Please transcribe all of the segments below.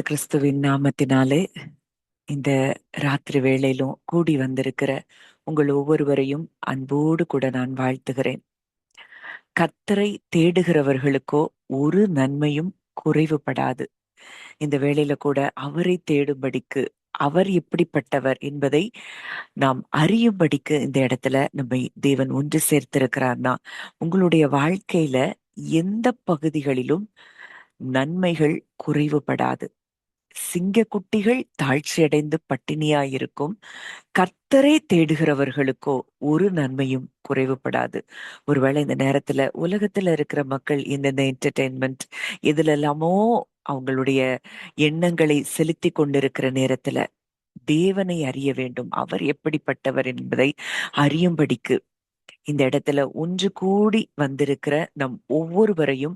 கிறிஸ்துவின் நாமத்தினாலே இந்த ராத்திரி வேளையிலும் கூடி வந்திருக்கிற உங்கள் ஒவ்வொருவரையும் அன்போடு கூட நான் வாழ்த்துகிறேன். கர்த்தரை தேடுகிறவர்களுக்கோ ஒரு நன்மையும் குறைவுபடாது. இந்த வேளையில கூட அவரை தேடும்படிக்கு, அவர் எப்படிப்பட்டவர் என்பதை நாம் அறியும்படிக்கு இந்த இடத்துல நம்மை தேவன் ஒன்று சேர்த்திருக்கிறார்னா, உங்களுடைய வாழ்க்கையில எந்த பகுதிகளிலும் நன்மைகள் குறைவுபடாது. சிங்கக்குட்டிகள் தாழ்ச்சியடைந்து பட்டினியாயிருக்கும், கர்த்தரை தேடுகிறவர்களுக்கோ ஒரு நன்மையும் குறைவுபடாது. ஒருவேளை இந்த நேரத்துல உலகத்துல இருக்கிற மக்கள் இந்தந்த என்டர்டெயின்மெண்ட் இதுல எல்லாமோ அவங்களுடைய எண்ணங்களை செலுத்தி கொண்டிருக்கிற நேரத்துல தேவனை அறிய வேண்டும், அவர் எப்படிப்பட்டவர் என்பதை அறியும்படிக்கு இந்த இடத்துல ஒன்று கூடி வந்திருக்கிற நம் ஒவ்வொருவரையும்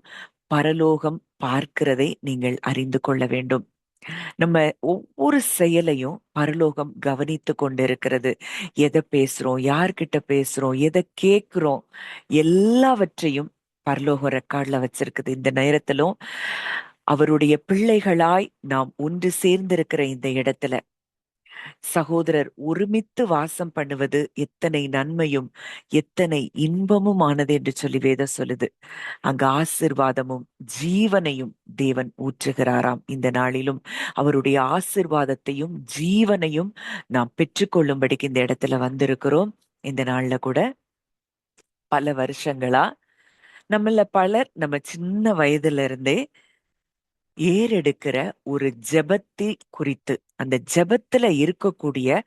பரலோகம் பார்க்கிறதை நீங்கள் அறிந்து கொள்ள வேண்டும். நம்ம ஒவ்வொரு செயலையும் பரலோகம் கவனித்து கொண்டிருக்கிறது. எதை பேசுறோம், யார்கிட்ட பேசுறோம், எதை கேட்கிறோம், எல்லாவற்றையும் பரலோகம் ரெக்கார்ட்ல வச்சிருக்குது. இந்த நேரத்திலும் அவருடைய பிள்ளைகளாய் நாம் ஒன்று சேர்ந்திருக்கிற இந்த இடத்துல சகோதரர் ஒருமித்து வாசம் பண்ணுவது எத்தனை நன்மையும் எத்தனை இன்பமும் ஆனது என்று சொல்லி வேதம் சொல்லுது. அங்க ஆசிர்வாதமும் ஜீவனையும் தேவன் ஊற்றுகிறாராம். இந்த நாளிலும் அவருடைய ஆசிர்வாதத்தையும் ஜீவனையும் நாம் பெற்றுக்கொள்ளும்படிக்கு இந்த இடத்துல வந்திருக்கிறோம். இந்த நாள்ல கூட பல வருஷங்களா நம்மள பலர் நம்ம சின்ன வயதுல இருந்தே ஏறெடுக்கிற ஒரு ஜெபத்தை குறித்து, அந்த ஜெபத்துல இருக்கக்கூடிய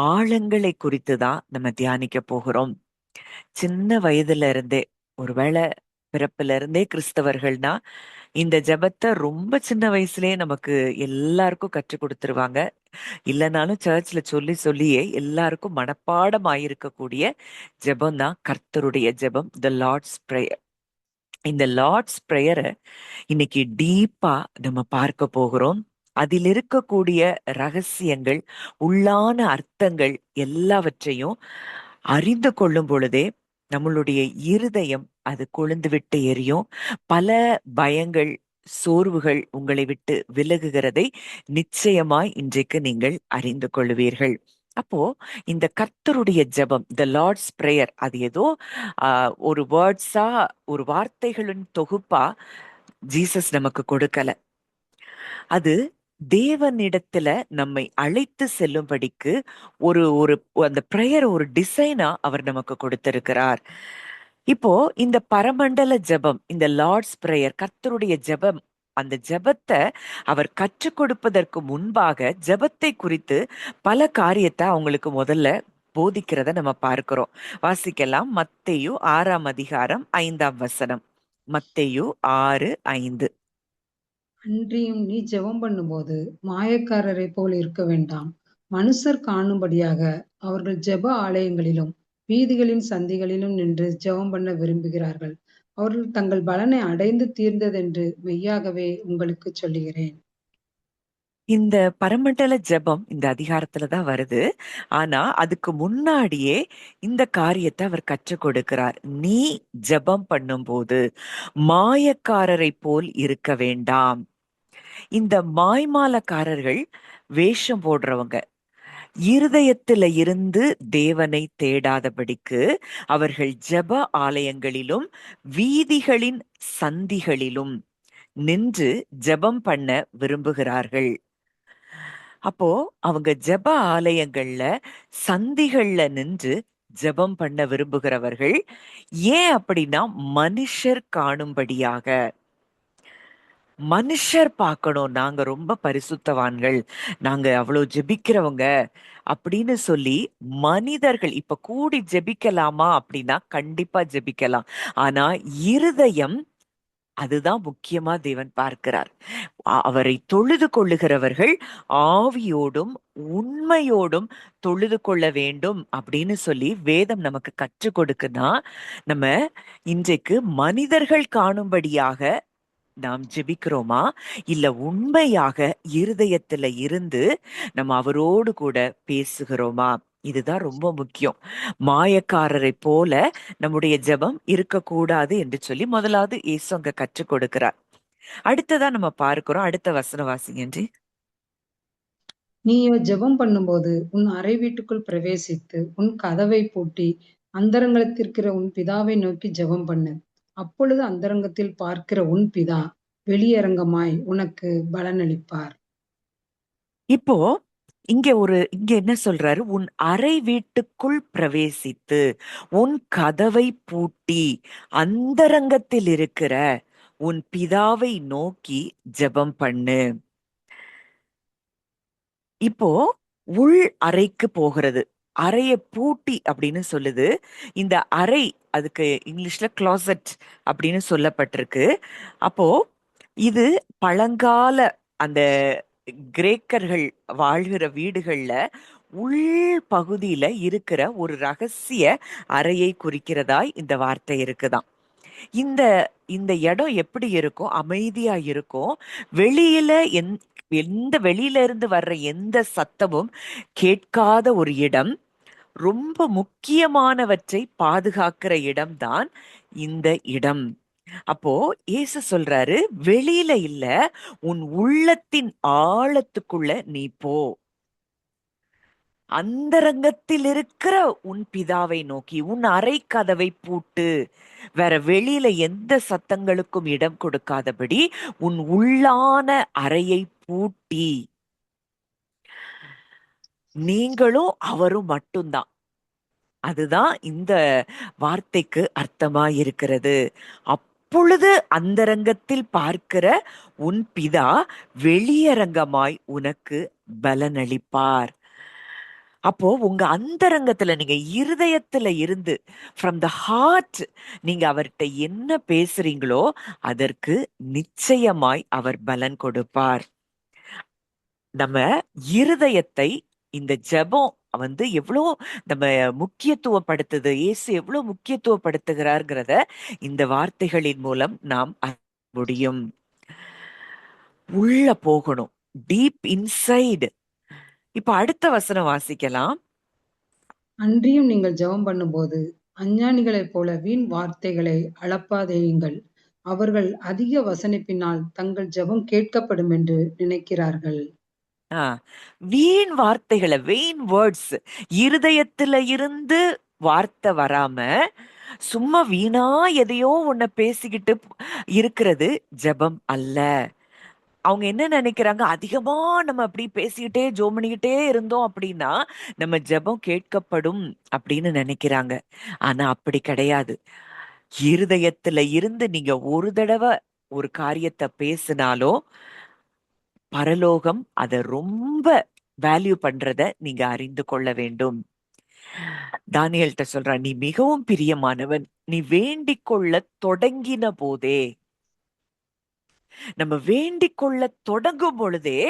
ஆழங்களை குறித்து தான் நம்ம தியானிக்க போகிறோம். சின்ன வயதுல இருந்தே, ஒருவேளை பிறப்புல இருந்தே கிறிஸ்தவர்கள்னா இந்த ஜெபத்தை ரொம்ப சின்ன வயசுலயே நமக்கு எல்லாருக்கும் கற்றுக் கொடுத்துருவாங்க. இல்லைனாலும் சர்ச்ல சொல்லி சொல்லியே எல்லாருக்கும் மனப்பாடம் ஆயிருக்கக்கூடிய ஜெபம் தான் கர்த்தருடைய ஜெபம், த லார்ட்ஸ் பிரேயர். இந்த லார்ட்ஸ் பிரேயரை இன்னைக்கு டீப்பா நம்ம பார்க்க போகிறோம். அதில் இருக்கக்கூடிய ரகசியங்கள், உள்ளான அர்த்தங்கள் எல்லாவற்றையும் அறிந்து கொள்ளும் பொழுதே நம்மளுடைய இருதயம் அது கொழுந்து விட்டு எரியும். பல பயங்கள், சோர்வுகள் உங்களை விட்டு விலகுகிறதை நிச்சயமாய் இன்றைக்கு நீங்கள் அறிந்து கொள்வீர்கள். அப்போ இந்த கர்த்தருடைய ஜெபம், த லார்ட்ஸ் பிரேயர், அது ஏதோ ஒரு வேர்ட்ஸா, ஒரு வார்த்தைகளின் தொகுப்பா ஜீசஸ் நமக்கு கொடுக்கல. அது தேவனிடத்துல நம்மை அழைத்து செல்லும்படிக்கு ஒரு ஒரு அந்த பிரேயர் ஒரு டிசைனா அவர் நமக்கு கொடுத்திருக்கிறார். இப்போ இந்த பரமண்டல ஜெபம், இந்த லார்ட்ஸ் பிரேயர், கர்த்தருடைய ஜெபம், அந்த ஜெபத்தை அவர் கற்றுக் கொடுப்பதற்கு முன்பாக ஜெபத்தை குறித்து பல காரியத்தை அவங்களுக்கு முதல்ல போதிக்கிறத நம்ம பார்க்கிறோம். வாசிக்கலாம். மத்தேயு 6ஆம் அதிகாரம் 5ஆம் வசனம். மத்தேயு 6:5. அன்றியும் நீ ஜெபம் பண்ணும்போது மாயக்காரரைப் போல் இருக்க வேண்டாம். மனுஷர் காணும்படியாக அவர்கள் ஜெப ஆலயங்களிலும் வீதிகளின் சந்திகளிலும் நின்று ஜெபம் பண்ண விரும்புகிறார்கள். அவர்கள் தங்கள் பலனை அடைந்து தீர்ந்ததென்று மெய்யாகவே உங்களுக்கு சொல்லுகிறேன். இந்த பரமண்டல ஜெபம் இந்த அதிகாரத்துலதான் வருது. ஆனா அதுக்கு முன்னாடியே இந்த காரியத்தை அவர் கற்றுக் கொடுக்கிறார். நீ ஜெபம் பண்ணும்போது மாயக்காரரை போல் இருக்க வேண்டாம். இந்த மாய்மாலக்காரர்கள் வேஷம் போடுறவங்க, இருதயத்தில இருந்து தேவனை தேடாதபடிக்கு அவர்கள் ஜெப ஆலயங்களிலும் வீதிகளின் சந்திகளிலும் நின்று ஜெபம் பண்ண விரும்புகிறார்கள். அப்போ அவங்க ஜெப ஆலயங்கள்ல சந்திகள்ல நின்று ஜெபம் பண்ண விரும்புகிறவர்கள். ஏன் அப்படின்னா, மனுஷர் காணும்படியாக. மனுஷர் பார்க்கணும் நாங்க ரொம்ப பரிசுத்தவான்கள், நாங்க அவ்வளவு ஜெபிக்கிறவங்க அப்படின்னு சொல்லி மனிதர்கள் இப்ப கூடி ஜெபிக்கலாமா அப்படின்னா கண்டிப்பா ஜெபிக்கலாம். ஆனா இருதயம், அதுதான் முக்கியமா தேவன் பார்க்கிறார். அவரை தொழுது கொள்ளுகிறவர்கள் ஆவியோடும் உண்மையோடும் தொழுது கொள்ள வேண்டும் அப்படின்னு சொல்லி வேதம் நமக்கு கற்றுக் கொடுக்குன்னா, நம்ம இன்றைக்கு மனிதர்கள் காணும்படியாக நாம் ஜெபிக்கிறோமா, இல்ல உண்மையாக இருதயத்துல இருந்து நம்ம அவரோடு கூட பேசுகிறோமா? இதுதான் ரொம்ப முக்கியம். மாயக்காரரை போல நம்முடைய ஜெபம் இருக்கக்கூடாது என்று சொல்லி முதலாவது இயேசு அங்க கற்றுக் கொடுக்கிறார். அடுத்ததா நம்ம பார்க்கிறோம். அடுத்த வசனம் வாசிங்க. நீயோ ஜெபம் பண்ணும்போது உன் அறை வீட்டுக்குள் பிரவேசித்து உன் கதவை பூட்டி அந்தரங்கத்திற்கிற உன் பிதாவை நோக்கி ஜெபம் பண்ணு. அப்பொழுது அந்தரங்கத்தில் பார்க்கிற உன் பிதா வெளியரங்கமாய் உனக்கு பலனளிப்பார். இப்போ இங்க என்ன சொல்றாரு? உன் அறை வீட்டுக்குள் பிரவேசித்து உன் கதவை பூட்டி அந்தரங்கத்தில் இருக்கிற உன் பிதாவை நோக்கி ஜெபம் பண்ணு. இப்போ உள் அறைக்கு போகிறது. அறைய பூட்டி அப்படின்னு சொல்லுது. இந்த அறை, அதுக்கு இங்கிலீஷ்ல கிளாசெட் அப்படின்னு சொல்லப்பட்டிருக்கு. அப்போ இது பழங்கால அந்த கிரேக்கர்கள் வாழ்கிற வீடுகள்ல உள் பகுதியில இருக்கிற ஒரு ரகசிய அறையை குறிக்கிறதாய் இந்த வார்த்தை இருக்குதாம். இந்த இந்த இடம் எப்படி இருக்கும்? அமைதியா இருக்கும். வெளியில வெளியில இருந்து வர்ற எந்த சத்தமும் கேட்காத ஒரு இடம். ரொம்ப முக்கியமானவற்றை பாதுகாக்கிற இடம்தான் இந்த இடம். அப்போ இயேசு சொல்றாரு, வெளியில இல்ல, உன் உள்ளத்தின் ஆழத்துக்குள்ள நீ போ. அந்தரங்கத்தில் இருக்கிற உன் பிதாவை நோக்கி உன் அறை கதவை பூட்டு. வேற வெளியில எந்த சத்தங்களுக்கும் இடம் கொடுக்காதபடி உன் உள்ளான அறையை பூட்டி நீங்களும் அவரும் மட்டும்தான். அதுதான் இந்த வார்த்தைக்கு அர்த்தமா இருக்கிறது. அப்பொழுது அந்தரங்கத்தில் பார்க்கிற உன் பிதா வெளியரங்கமாய் உனக்கு பலனளிப்பார். அப்போ உங்க அந்தரங்கத்துல, நீங்க இருதயத்துல இருந்து, ஃப்ரம் த ஹார்ட், நீங்க அவர்கிட்ட என்ன பேசுறீங்களோ அதற்கு நிச்சயமாய் அவர் பலன் கொடுப்பார். நம்ம இருதயத்தை இந்த ஜெபம் எவ்வளோ நம்ம முக்கியத்துவப்படுத்துது, இயேசு எவ்வளவு முக்கியத்துவப்படுத்துகிறார்ங்கிறத இந்த வார்த்தைகளின் மூலம் நாம் அறிய முடியும். உள்ள போகணும், டீப் இன்சைடு. இப்ப அடுத்த வசனம் வாசிக்கலாம். அன்றியும் நீங்கள் ஜெபம் பண்ணும்போது அஞ்ஞானிகளைப் போல வீண் வார்த்தைகளை அளப்பாதேயுங்கள். அவர்கள் அதிக வசனிப்பினால் தங்கள் ஜெபம் கேட்கப்படும் என்று நினைக்கிறார்கள். ஆ, வீண் வார்த்தைகளை, வெயின் வேர்ட்ஸ், இருதயத்துல இருந்து வார்த்தை வராம சும்மா வீணா எதையோ ஒன்ன பேசிக்கிட்டு இருக்கிறது ஜெபம் அல்ல. அவங்க என்ன நினைக்கிறாங்க? அதிகமா நம்ம அப்படி பேசிக்கிட்டே ஜெபம் பண்ணிக்கிட்டே இருந்தோம் அப்படின்னா நம்ம ஜெபம் கேட்கப்படும் அப்படின்னு நினைக்கிறாங்க. ஆனா அப்படி கிடையாது. இருதயத்துல இருந்து நீங்க ஒரு தடவை ஒரு காரியத்தை பேசினாலும் பரலோகம் அதை ரொம்ப வேல்யூ பண்றத நீங்க அறிந்து கொள்ள வேண்டும். தானியேல்ட்ட சொல்றான், நீ மிகவும் பிரியமானவன், நீ வேண்டிக் கொள்ள தொடங்கின போதே. நம்ம வேண்டிக் கொள்ள தொடங்கும் பொழுதே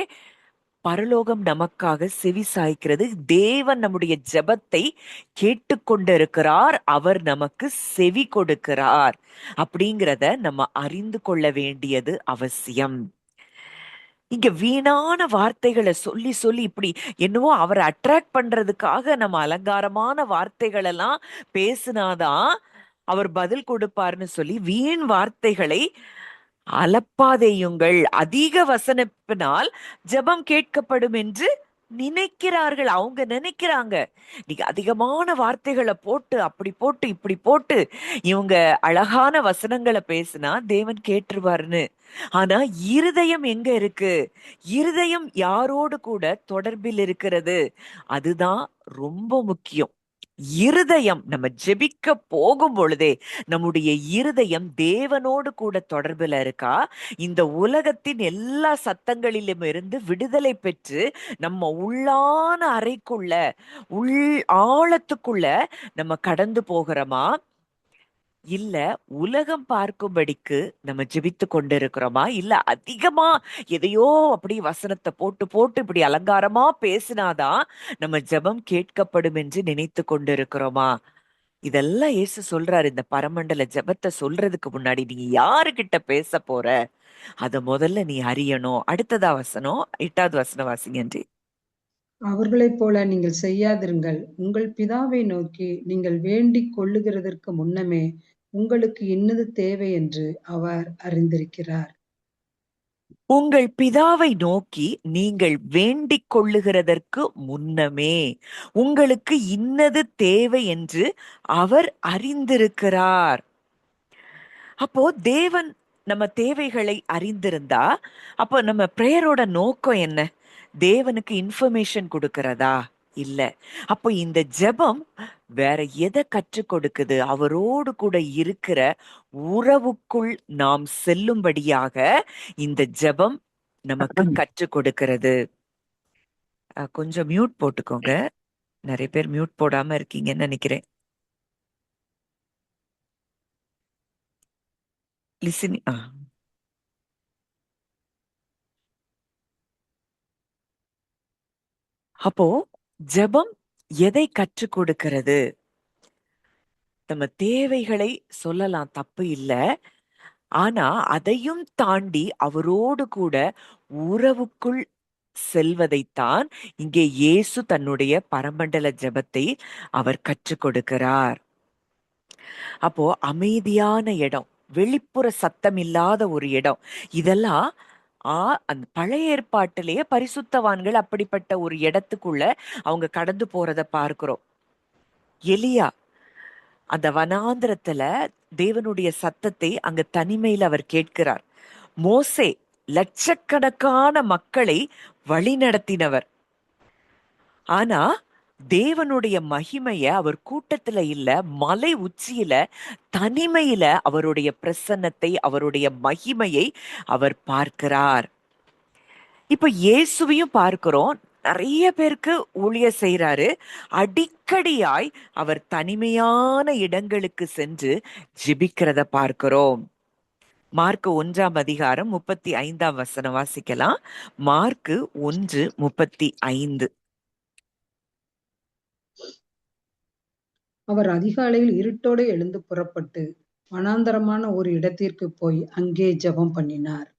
பரலோகம் நமக்காக செவி சாய்க்கிறது. தேவன் நம்முடைய ஜெபத்தை கேட்டுக்கொண்டிருக்கிறார், அவர் நமக்கு செவி கொடுக்கிறார் அப்படிங்கிறத நம்ம அறிந்து கொள்ள வேண்டியது அவசியம். இங்க வீணான வார்த்தைகளை சொல்லி சொல்லி இப்படி என்னவோ அவரை அட்ராக்ட் பண்றதுக்காக நம்ம அலங்காரமான வார்த்தைகள் எல்லாம் பேசினாதான் அவர் பதில் கொடுப்பார்னு சொல்லி வீண் வார்த்தைகளை அலப்பாதேயுங்கள். அதிக வசனிப்பினால் ஜெபம் கேட்கப்படும் என்று நினைக்கிறார்கள். அவங்க நினைக்கிறாங்க நீங்க அதிகமான வார்த்தைகளை போட்டு அப்படி போட்டு இப்படி போட்டு இவங்க அழகான வசனங்களை பேசினா தேவன் கேட்டுருவாருன்னு. ஆனா இருதயம் எங்க இருக்கு? இருதயம் யாரோடு கூட தொடர்பில் இருக்கிறது? அதுதான் ரொம்ப முக்கியம். இருதயம், நம்ம ஜெபிக்க போகும் பொழுதே நம்முடைய இருதயம் தேவனோடு கூட தொடர்புல இருக்கா? இந்த உலகத்தின் எல்லா சத்தங்களிலும் இருந்து விடுதலை பெற்று நம்ம உள்ளான அறைக்குள்ள, உள் ஆழத்துக்குள்ள நம்ம கடந்து போகிறோமா? இல்ல உலகம் பார்க்கும்படிக்கு நம்ம ஜெபித்து கொண்டிருக்கிறோமா? இல்ல அதிகமா எதையோ அப்படி வசனத்தை போட்டு போட்டு இப்படி அலங்காரமா பேசினாதான் நம்ம ஜெபம் கேட்கப்படும் என்று நினைத்து கொண்டிருக்கிறோமா? இதெல்லாம் இயேசு சொல்றாரு. இந்த பரமண்டல ஜெபத்தை சொல்றதுக்கு முன்னாடி நீ யாருகிட்ட பேச போற அத முதல்ல நீ அறியணும். அடுத்ததா வசனம், 8வது வசனம் வாசிங்கன்றி. அவர்களைப் போல நீங்கள் செய்யாதிருங்கள். உங்கள் பிதாவை நோக்கி நீங்கள் வேண்டிக் கொள்ளுகிறதற்கு முன்னமே உங்களுக்கு இன்னது தேவை என்று அவர் அறிந்திருக்கிறார். உங்கள் பிதாவை நோக்கி நீங்கள் வேண்டிக் கொள்ளுகிறதற்கு முன்னமே உங்களுக்கு இன்னது தேவை என்று அவர் அறிந்திருக்கிறார். அப்போ தேவன் நம்ம தேவைகளை அறிந்திருந்தா, அப்போ நம்ம பிரேயரோட நோக்கம் என்ன? தேவனுக்கு இன்ஃபர்மேஷன் கொடுக்கிறதா? இல்ல. அப்போ இந்த ஜெபம் வேற எதை கற்றுக் கொடுக்குது? அவரோடு கூட இருக்கிற உறவுக்குள் நாம் செல்லும்படியாக இந்த ஜெபம் நமக்கு கற்றுக் கொடுக்கிறது. கொஞ்சம் மியூட் போட்டுக்கோங்க. நிறைய பேர் மியூட் போடாம இருக்கீங்கன்னு நினைக்கிறேன். லிசனிங். அப்போ ஜெபம் எதை கற்றுக் கொடுக்கிறது? நம்ம தேவைகளை சொல்லலாம், தப்பு இல்ல. ஆனா அதையும் தாண்டி அவரோடு கூட உறவுக்குள் செல்வதைத்தான் இங்கே இயேசு தன்னுடைய பரமண்டல ஜெபத்தை அவர் கற்றுக் கொடுக்கிறார். அப்போ அமைதியான இடம், வெளிப்புற சத்தம் இல்லாத ஒரு இடம், இதெல்லாம் அந்த பழைய ஏற்பாட்டிலேயே பரிசுத்தவான்கள் அப்படிப்பட்ட ஒரு இடத்துக்குள்ள அவங்க கடந்து போறத பார்க்கிறோம். எலியா அந்த வனாந்திரத்துல தேவனுடைய சத்தத்தை அங்க தனிமையில் அவர் கேட்கிறார். மோசே லட்சக்கணக்கான மக்களை வழி நடத்தினவர். ஆனா தேவனுடைய மகிமைய அவர் கூட்டத்துல இல்ல, மலை உச்சியில தனிமையில அவருடைய பிரசன்னத்தை, அவருடைய மகிமையை அவர் பார்க்கிறார். இப்ப இயேசுவையும் பார்க்கிறோம். நிறைய பேருக்கு ஊழியர் செய்யறாரு. அடிக்கடியாய் அவர் தனிமையான இடங்களுக்கு சென்று ஜெபிக்கிறத பார்க்கிறோம். மார்க் 1 35 வாசிக்கலாம். மார்க் 1:35. அவர் அதிகாலையில் இருட்டோடு எழுந்து புறப்பட்டு வனாந்தரமான ஒரு இடத்திற்கு போய் அங்கே ஜெபம் பண்ணினார்.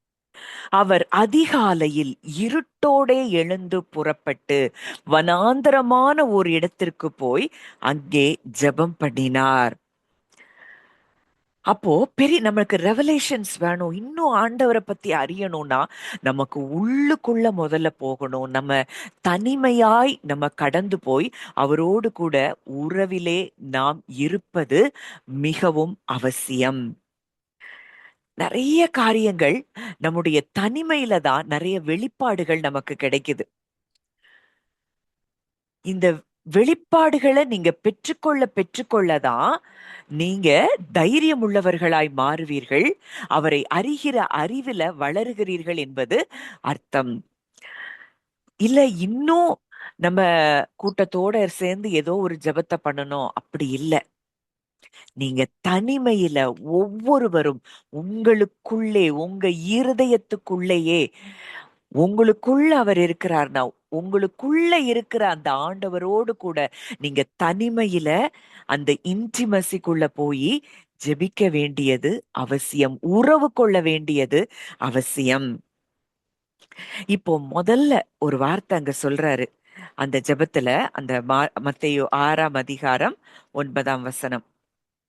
அவர் அதிகாலையில் இருட்டோடே எழுந்து புறப்பட்டு வனாந்தரமான ஒரு இடத்திற்கு போய் அங்கே ஜெபம் பண்ணினார். அப்போ நமக்கு ரெவலேஷன்ஸ் வேணும். இன்னும் ஆண்டவரை பத்தி அறியணும்னா நமக்கு உள்ளுக்குள்ள முதல்ல போகணும். நம்ம தனிமையாய் நம்ம கடந்து போய் அவரோடு கூட உறவிலே நாம் இருப்பது மிகவும் அவசியம். நிறைய காரியங்கள் நம்முடைய தனிமையில தான் நிறைய வெளிப்பாடுகள் நமக்கு கிடைக்குது. இந்த வெளிப்பாடுகளை நீங்க பெற்றுக்கொள்ளதான் நீங்க தைரியம் உள்ளவர்களாய் மாறுவீர்கள். அவரை அறிகிற அறிவில வளருகிறீர்கள் என்பது அர்த்தம். இல்ல இன்னும் நம்ம கூட்டத்தோட சேர்ந்து ஏதோ ஒரு ஜெபத்தை பண்ணணும் அப்படி இல்ல. நீங்க தனிமையில ஒவ்வொருவரும் உங்களுக்குள்ளே, உங்க இருதயத்துக்குள்ளேயே உங்களுக்குள்ள அவர் இருக்கிறார்னா, உங்களுக்குள்ள இருக்கிற அந்த ஆண்டவரோடு கூட நீங்க தனிமையில அந்த இன்டிமசிக்குள்ள போய் ஜெபிக்க வேண்டியது அவசியம். உறவு கொள்ள வேண்டியது அவசியம். இப்போ முதல்ல ஒரு வார்த்தை அங்க சொல்றாரு அந்த ஜெபத்துல. அந்த மத்தேயு 6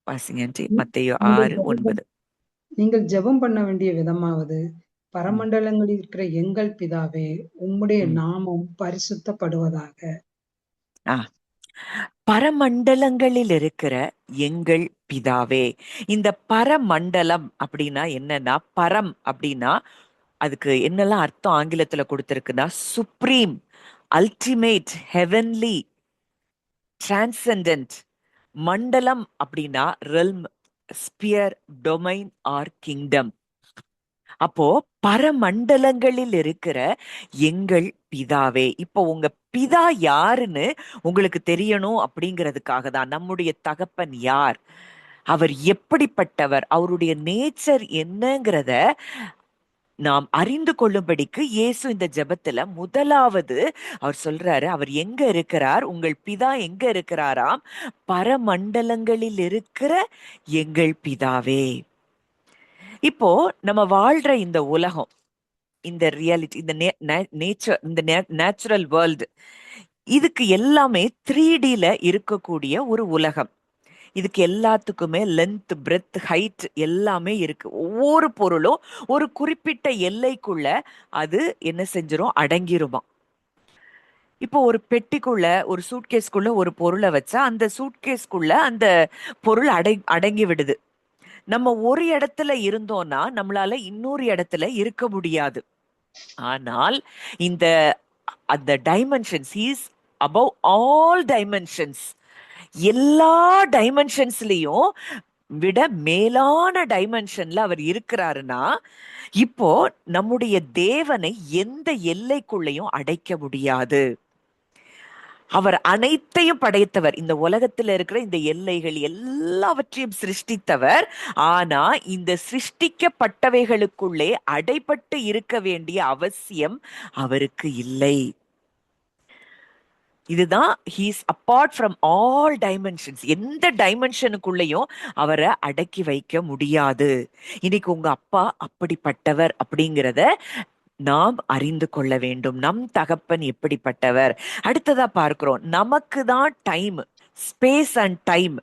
வாசிங்க. மத்தேயு நீங்கள் 6:9. நீங்கள் ஜெபம் பண்ண வேண்டிய விதமாவது, பரமண்டலங்களில் இருக்கிற எங்கள் பிதாவே, உம்முடைய நாமம் பரிசுத்தப்படுவதாக. பரமண்டலங்களில் இருக்கிற எங்கள் பிதாவே. இந்த பரமண்டலம் அப்படின்னா என்னன்னா, பரம் அப்படின்னா அதுக்கு என்னெல்லாம் அர்த்தம் ஆங்கிலத்துல கொடுத்திருக்குன்னா, சுப்ரீம், அல்டிமேட், ஹெவன்லி, டிரான்செண்டன்ட். மண்டலம் அப்படின்னா realm, sphere, domain or kingdom. அப்போ பரமண்டலங்களில் இருக்கிற எங்கள் பிதாவே. இப்போ உங்க பிதா யாருன்னு உங்களுக்கு தெரியணும் அப்படிங்கிறதுக்காக தான். நம்முடைய தகப்பன் யார், அவர் எப்படிப்பட்டவர், அவருடைய நேச்சர் என்னங்கிறத நாம் அறிந்து கொள்ளும்படிக்கு இயேசு இந்த ஜெபத்துல முதலாவது அவர் சொல்றாரு, அவர் எங்க இருக்கிறார்? உங்கள் பிதா எங்க இருக்கிறாராம்? பரமண்டலங்களில் இருக்கிற எங்கள் பிதாவே. இப்போ நம்ம வாழ்ற இந்த உலகம், இந்த ரியாலிட்டி, இந்த நேச்சர், இந்த நேச்சுரல் வேர்ல்டு, இதுக்கு எல்லாமே 3Dல இருக்கக்கூடிய ஒரு உலகம். இதுக்கு எல்லாத்துக்குமே லென்த், பிரெத், ஹைட் எல்லாமே இருக்கு. ஒவ்வொரு பொருளும் ஒரு குறிப்பிட்ட எல்லைக்குள்ள அது என்ன செஞ்சிரும், அடங்கிருமா. இப்போ ஒரு பெட்டிக்குள்ள, ஒரு சூட்கேஸ்க்குள்ள ஒரு பொருளை வச்சா அந்த சூட்கேஸ்க்குள்ள அந்த பொருள் அடங்கி விடுது. நம்ம ஒரு இடத்துல இருந்தோம்னா நம்மளால இன்னொரு இடத்துல இருக்க முடியாது. ஆனால் இந்த அந்த dimensions is above all dimensions, எல்லா டைமென்ஷன்ஸ்லயும் விட மேலான டைமென்ஷன்ல அவர் இருக்கிறாருன்னா, இப்போ நம்முடைய தேவனை எந்த எல்லைக்குள்ளேயும் அடைக்க முடியாது. அவர் அனைத்தையும் படைத்தவர், இந்த உலகத்துல இருக்கிற இந்த எல்லைகள் எல்லாவற்றையும் சிருஷ்டித்தவர். ஆனா இந்த சிருஷ்டிக்கப்பட்டவைகளுக்குள்ளே அடைபட்டு இருக்க வேண்டிய அவசியம் அவருக்கு இல்லை. இதுதான் he's apart from all dimensions. எந்த டைமென்ஷனுக்குள்ளேயும் அவரை அடக்கி வைக்க முடியாது. இன்னைக்கு உங்க அப்பா அப்படிப்பட்டவர் அப்படிங்கிறத நாம் அறிந்து கொள்ள வேண்டும். நம் தகப்பன் எப்படிப்பட்டவர். அடுத்ததா பார்க்கிறோம், நமக்கு தான் டைம், ஸ்பேஸ் அண்ட் டைம்.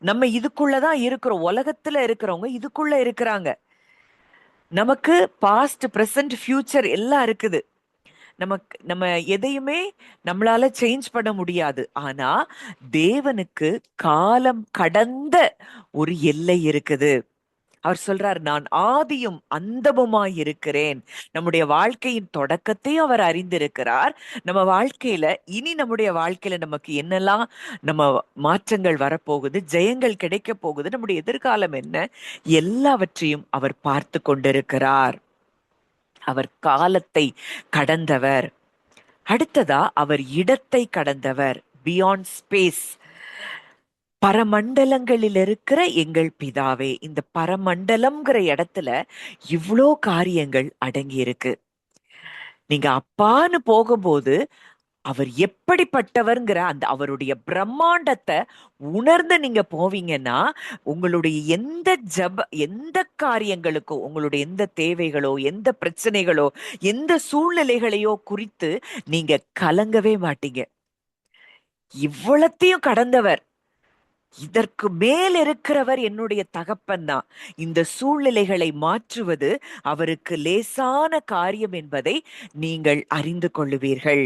நம்ம இதுக்குள்ளதான் இருக்கிறோம். உலகத்துல இருக்கிறவங்க இதுக்குள்ள இருக்கிறாங்க. நமக்கு பாஸ்ட், பிரசன்ட், ஃபியூச்சர் எல்லாம் இருக்குது. நம்ம எதையுமே நம்மளால சேஞ்ச் பண்ண முடியாது. ஆனா தேவனுக்கு காலம் கடந்த ஒரு எல்லை இருக்குது. அவர் சொல்றார், நான் ஆதியும் அந்தமுமாய் இருக்கிறேன். நம்முடைய வாழ்க்கையின் தொடக்கத்தையும் அவர் அறிந்திருக்கிறார். நம்ம வாழ்க்கையில இனி நம்முடைய வாழ்க்கையில நமக்கு என்னெல்லாம் நம்ம மாற்றங்கள் வரப்போகுது, ஜெயங்கள் கிடைக்க போகுது, நம்முடைய எதிர்காலம் என்ன, எல்லாவற்றையும் அவர் பார்த்து கொண்டிருக்கிறார். அவர் காலத்தை கடந்தவர். அடுத்ததா அவர் இடத்தை கடந்தவர், பியாண்ட் ஸ்பேஸ். பரமண்டலங்களில் இருக்கிற எங்கள் பிதாவே. இந்த பரமண்டலம்ங்கிற இடத்துல இவ்வளோ காரியங்கள் அடங்கி இருக்கு. நீங்க அப்பான்னு போகும்போது அவர் எப்படிப்பட்டவர்ங்கிற அந்த அவருடைய பிரம்மாண்டத்தை உணர்ந்து நீங்க போவீங்கன்னா, உங்களுடைய எந்த காரியங்களுக்கோ, உங்களுடைய எந்த தேவைகளோ, எந்த பிரச்சனைகளோ, எந்த சூழ்நிலைகளையோ குறித்து நீங்க கலங்கவே மாட்டீங்க. இவ்வளத்தையும் கடந்தவர், இதற்கு மேல் இருக்கிறவர் என்னுடைய தகப்பன் தான். இந்த சூழ்நிலைகளை மாற்றுவது அவருக்கு லேசான காரியம் என்பதை நீங்கள் அறிந்து கொள்ளுவீர்கள்.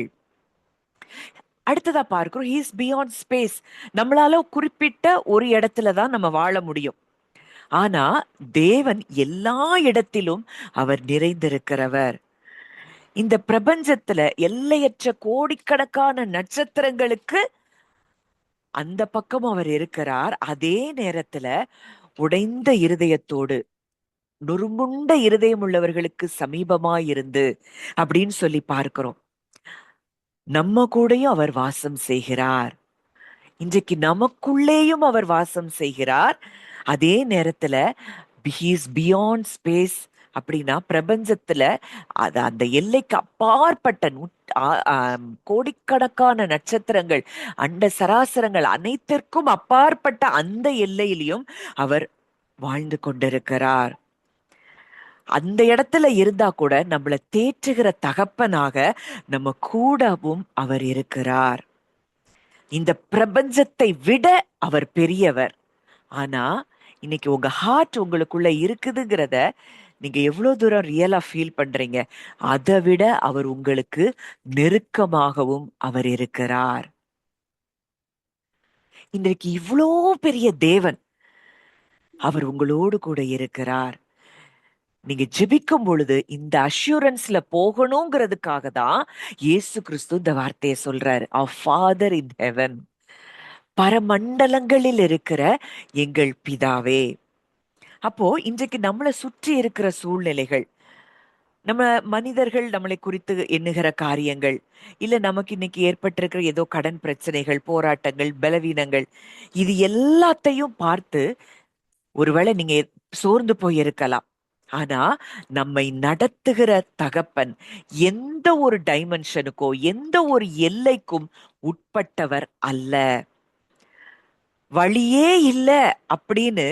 அடுத்ததா பார்க்கிறோம், ஹீஸ் பியாண்ட் ஸ்பேஸ். நம்மளால குறிப்பிட்ட ஒரு இடத்துல தான் நம்ம வாழ முடியும். ஆனா தேவன் எல்லா இடத்திலும் அவர் நிறைந்திருக்கிறவர். இந்த பிரபஞ்சத்துல எல்லையற்ற கோடிக்கணக்கான நட்சத்திரங்களுக்கு அந்த பக்கம் அவர் இருக்கிறார். அதே நேரத்துல உடைந்த இருதயத்தோடு, நொறுங்குண்ட இருதயம் உள்ளவர்களுக்கு சமீபமாயிருந்து அப்படின்னு சொல்லி பார்க்கிறோம். நம்ம கூடயும் அவர் வாசம் செய்கிறார். இன்றைக்கு நமக்குள்ளேயும் அவர் வாசம் செய்கிறார். அதே நேரத்துல ஹீஸ் பியாண்ட் ஸ்பேஸ் அப்படின்னா பிரபஞ்சத்துல அது அந்த எல்லைக்கு அப்பாற்பட்ட கோடிக்கணக்கான நட்சத்திரங்கள், அண்ட சராசரங்கள் அனைத்திற்கும் அப்பாற்பட்ட அந்த எல்லையிலையும் அவர் வாழ்ந்து கொண்டிருக்கிறார். அந்த இடத்துல இருந்தா கூட நம்மளை தேற்றுகிற தகப்பனாக நம்ம கூடவும் அவர் இருக்கிறார். இந்த பிரபஞ்சத்தை விட அவர் பெரியவர். ஆனா இன்னைக்கு உங்க ஹார்ட் உங்களுக்குள்ள இருக்குதுங்கிறத நீங்க எவ்வளவு தூரம் ரியலா ஃபீல் பண்றீங்க, அதை விட அவர் உங்களுக்கு நெருக்கமாகவும் அவர் இருக்கிறார். இன்றைக்கு இவ்வளோ பெரிய தேவன், அவர் உங்களோடு கூட இருக்கிறார். நீங்க ஜெபிக்கும் பொழுது இந்த அஷ்யூரன்ஸ்ல போகணுங்கிறதுக்காக தான் இயேசு கிறிஸ்து இந்த வார்த்தையை சொல்றாரு, our Father in heaven, பரமண்டலங்களில் இருக்கிற எங்கள் பிதாவே. அப்போ இன்றைக்கு நம்மளை சுற்றி இருக்கிற சூழ்நிலைகள், நம்ம மனிதர்கள் நம்மளை குறித்து எண்ணுகிற காரியங்கள், இல்ல நமக்கு இன்னைக்கு ஏற்பட்டிருக்கிற ஏதோ கடன் பிரச்சனைகள், போராட்டங்கள், பலவீனங்கள், இது எல்லாத்தையும் பார்த்து ஒருவேளை நீங்க சோர்ந்து போயிருக்கலாம். ஆனா நம்மை நடத்துகிற தகப்பன் எந்த ஒரு டைமென்ஷனுக்கோ எந்த ஒரு எல்லைக்கும் உட்பட்டவர் அல்ல. வழியே இல்ல அப்படின்னு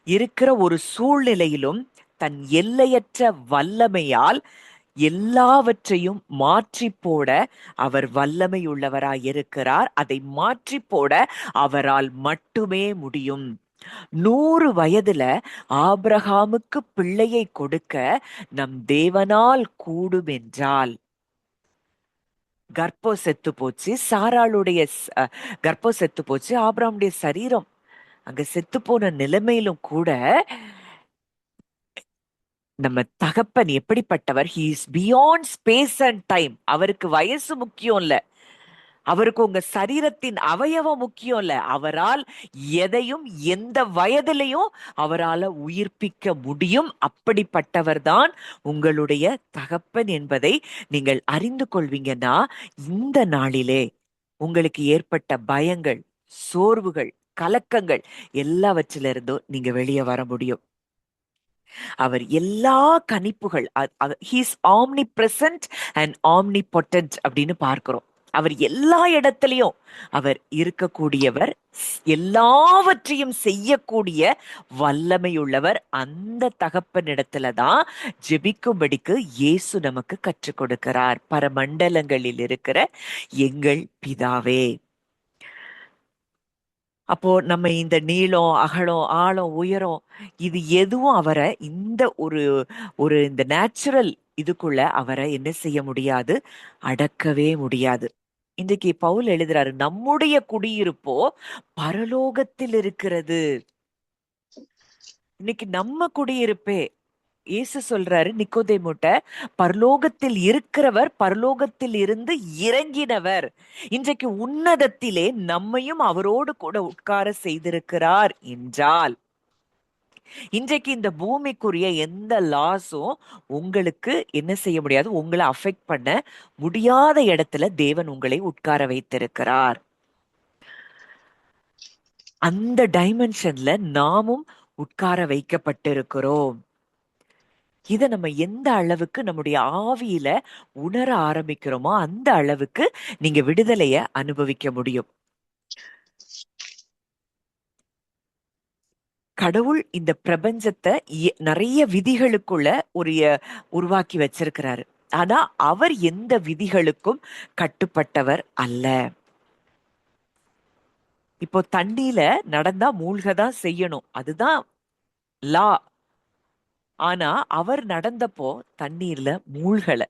இருக்கிற ஒரு சூழ்நிலையிலும் தன் எல்லையற்ற வல்லமையால் எல்லாவற்றையும் மாற்றி போட அவர் வல்லமை உள்ளவராய் இருக்கிறார். அதை மாற்றி போட அவரால் மட்டுமே முடியும். 100 வயதுல ஆபிரகாமுக்கு பிள்ளையை கொடுக்க நம் தேவனால் கூடும் என்றால், கர்ப்பம் செத்து போச்சு, சாராளுடைய கர்ப்பம் செத்து போச்சு, ஆபிரகாமுடைய சரீரம் அங்க செத்து போன நிலைமையிலும் கூட நம்ம தகப்பன் எப்படிப்பட்டவர்? He is beyond space and time. அவருக்கு வயசு முக்கியம் இல்ல, அவருக்கு உங்க சரீரத்தின் அவயவம் முக்கியம் இல்ல. அவரால் எதையும் எந்த வயதிலையும் அவரால் உயிர்ப்பிக்க முடியும். அப்படிப்பட்டவர் தான் உங்களுடைய தகப்பன் என்பதை நீங்கள் அறிந்து கொள்வீங்கன்னா, இந்த நாளிலே உங்களுக்கு ஏற்பட்ட பயங்கள், சோர்வுகள், கலக்கங்கள் எல்லாவற்றிலிருந்தும் நீங்க வெளியே வர முடியும். அவர் எல்லா கணிப்புகள், he's omni present and omni potent அப்படின்னு பார்க்கிறோம். அவர் எல்லா இடத்திலையும் அவர் இருக்கக்கூடியவர், எல்லாவற்றையும் செய்யக்கூடிய வல்லமையுள்ளவர். அந்த தகப்பனிடத்துல தான் ஜெபிக்கும்படிக்கு இயேசு நமக்கு கற்றுக் கொடுக்கிறார். பரமண்டலங்களில் இருக்கிற எங்கள் பிதாவே. அப்போ நம்ம இந்த நீளம், அகலம், ஆழம், உயரம் இது எதுவும் அவரை இந்த ஒரு இந்த நேச்சுரல் இதுக்குள்ள அவரை என்ன செய்ய முடியாது, அடக்கவே முடியாது. இன்றைக்கு பவுல் எழுதுறாரு, நம்முடைய குடியிருப்போ பரலோகத்தில் இருக்கிறது. இன்னைக்கு நம்ம குடியிருப்பே, இயேசு சொல்றாரு நிக்கோதேமுட்ட, பரலோகத்தில் இருக்கிறவர் பரலோகத்தில் இருந்து இறங்கினவர் இன்றைக்கு உன்னதத்திலே நம்மையும் அவரோடு கூட உட்கார செய்திருக்கிறார் என்றால், இன்றைக்கு இந்த பூமிக்குரிய எந்த லாஸும் உங்களுக்கு என்ன செய்ய முடியாது, உங்களை அஃபெக்ட் பண்ண முடியாத இடத்துல தேவன் உங்களை உட்கார வைத்திருக்கிறார். அந்த டைமென்ஷன்ல நாமும் உட்கார வைக்கப்பட்டிருக்கிறோம். இதை நம்ம எந்த அளவுக்கு நம்முடைய ஆவியில உணர ஆரம்பிக்கிறோமோ அந்த அளவுக்கு நீங்க விடுதலைய அனுபவிக்க முடியும். கடவுள் இந்த பிரபஞ்சத்தை நிறைய விதிகளுக்குள்ள உருவாக்கி வச்சிருக்கிறாரு. ஆனா அவர் எந்த விதிகளுக்கும் கட்டுப்பட்டவர் அல்ல. இப்போ தண்ணியில நடந்தா மூழ்கதான் செய்யணும், அதுதான் லா. ஆனா அவர் நடந்தப்போ தண்ணீர்ல மூழ்கல.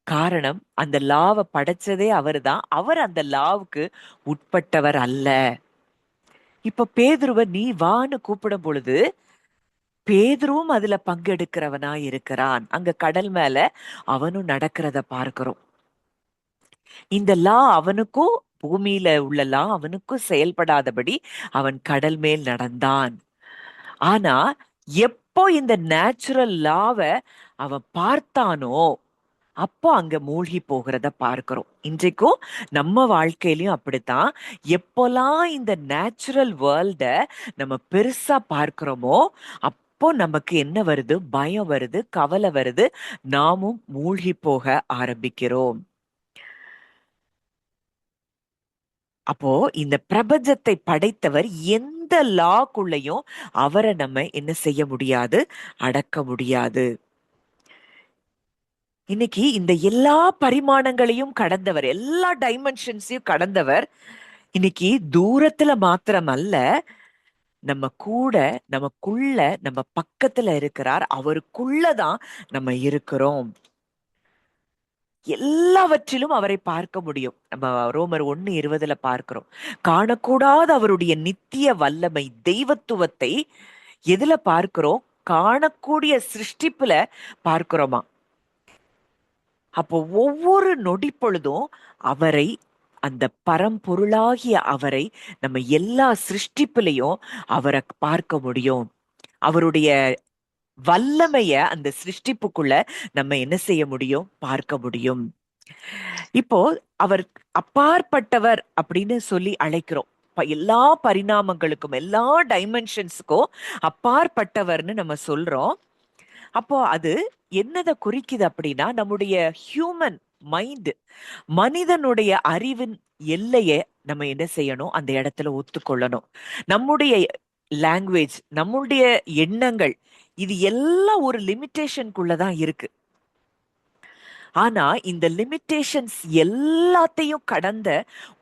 காரணம், அந்த லாவை படைச்சதே அவர்தான். அவர் அந்த லாவுக்கு உட்பட்டவர் அல்ல. இப்ப பேதுருவ நீ வான்னு கூப்பிடும் பொழுது பேதுருவும் அதுல பங்கெடுக்கிறவனா இருக்கிறான். அங்க கடல் மேல அவனும் நடக்கிறத பார்க்கிறோம். இந்த லா அவனுக்கும், பூமியில உள்ள லா அவனுக்கும் செயல்படாதபடி அவன் கடல் மேல் நடந்தான். ஆனா எப்போ இந்த நேச்சுரல் லாவை அவன் பார்த்தானோ அப்போ அங்க மூழ்கி போகிறத பார்க்கிறோம். இன்றைக்கும் நம்ம வாழ்க்கையிலயும் அப்படித்தான். எப்போல்லாம் இந்த நேச்சுரல் வேர்ல்ட நம்ம பெருசா பார்க்கிறோமோ அப்போ நமக்கு என்ன வருது, பயம் வருது, கவலை வருது, நாமும் மூழ்கி போக ஆரம்பிக்கிறோம். அப்போ இந்த பிரபஞ்சத்தை படைத்தவர் எந்த லாக்குள்ளயும் அவரை நம்ம என்ன செய்ய முடியாது, அடக்க முடியாது. இன்னைக்கு இந்த எல்லா பரிமாணங்களையும் கடந்தவர், எல்லா டைமென்ஷன்ஸையும் கடந்தவர் இன்னைக்கு தூரத்துல மாத்திரம் அல்ல, நம்ம கூட, நமக்குள்ள, நம்ம பக்கத்துல இருக்கிறார். அவருக்குள்ளதான் நம்ம இருக்கிறோம். எல்லாவற்றிலும் அவரை பார்க்க முடியும். நம்ம ரோமர் 1:20 பார்க்கிறோம். காணக்கூடாத அவருடைய நித்திய வல்லமை, தெய்வத்துவத்தை எதுல பார்க்கிறோம்? காணக்கூடிய சிருஷ்டிப்புல பார்க்கிறோமா? அப்போ ஒவ்வொரு நொடி பொழுதும் அவரை, அந்த பரம்பொருளாகிய அவரை நம்ம எல்லா சிருஷ்டிப்புலையும் அவரை பார்க்க முடியும். அவருடைய வல்லமைய அந்த சிருஷ்டிப்புக்குள்ள நம்ம என்ன செய்ய முடியும், பார்க்க முடியும். இப்போ அவர் அப்பாற்பட்டவர் அப்படின்னு சொல்லி அழைக்கிறோம். எல்லா பரிணாமங்களுக்கும், எல்லா டைமென்ஷன்ஸுக்கும் அப்பாற்பட்டவர்னு நம்ம சொல்றோம். அப்போ அது என்னதை குறிக்குது அப்படின்னா, நம்முடைய ஹியூமன் மைண்ட், மனிதனுடைய அறிவின் எல்லையை நம்ம என்ன செய்யணும், அந்த இடத்துல ஒத்துக்கொள்ளணும். நம்முடைய லாங்குவேஜ், நம்முடைய எண்ணங்கள், இது எல்லாம் ஒரு லிமிட்டேஷனுக்குள்ளதான் இருக்கு. ஆனா இந்த லிமிட்டேஷன்ஸ் எல்லாத்தையும் கடந்த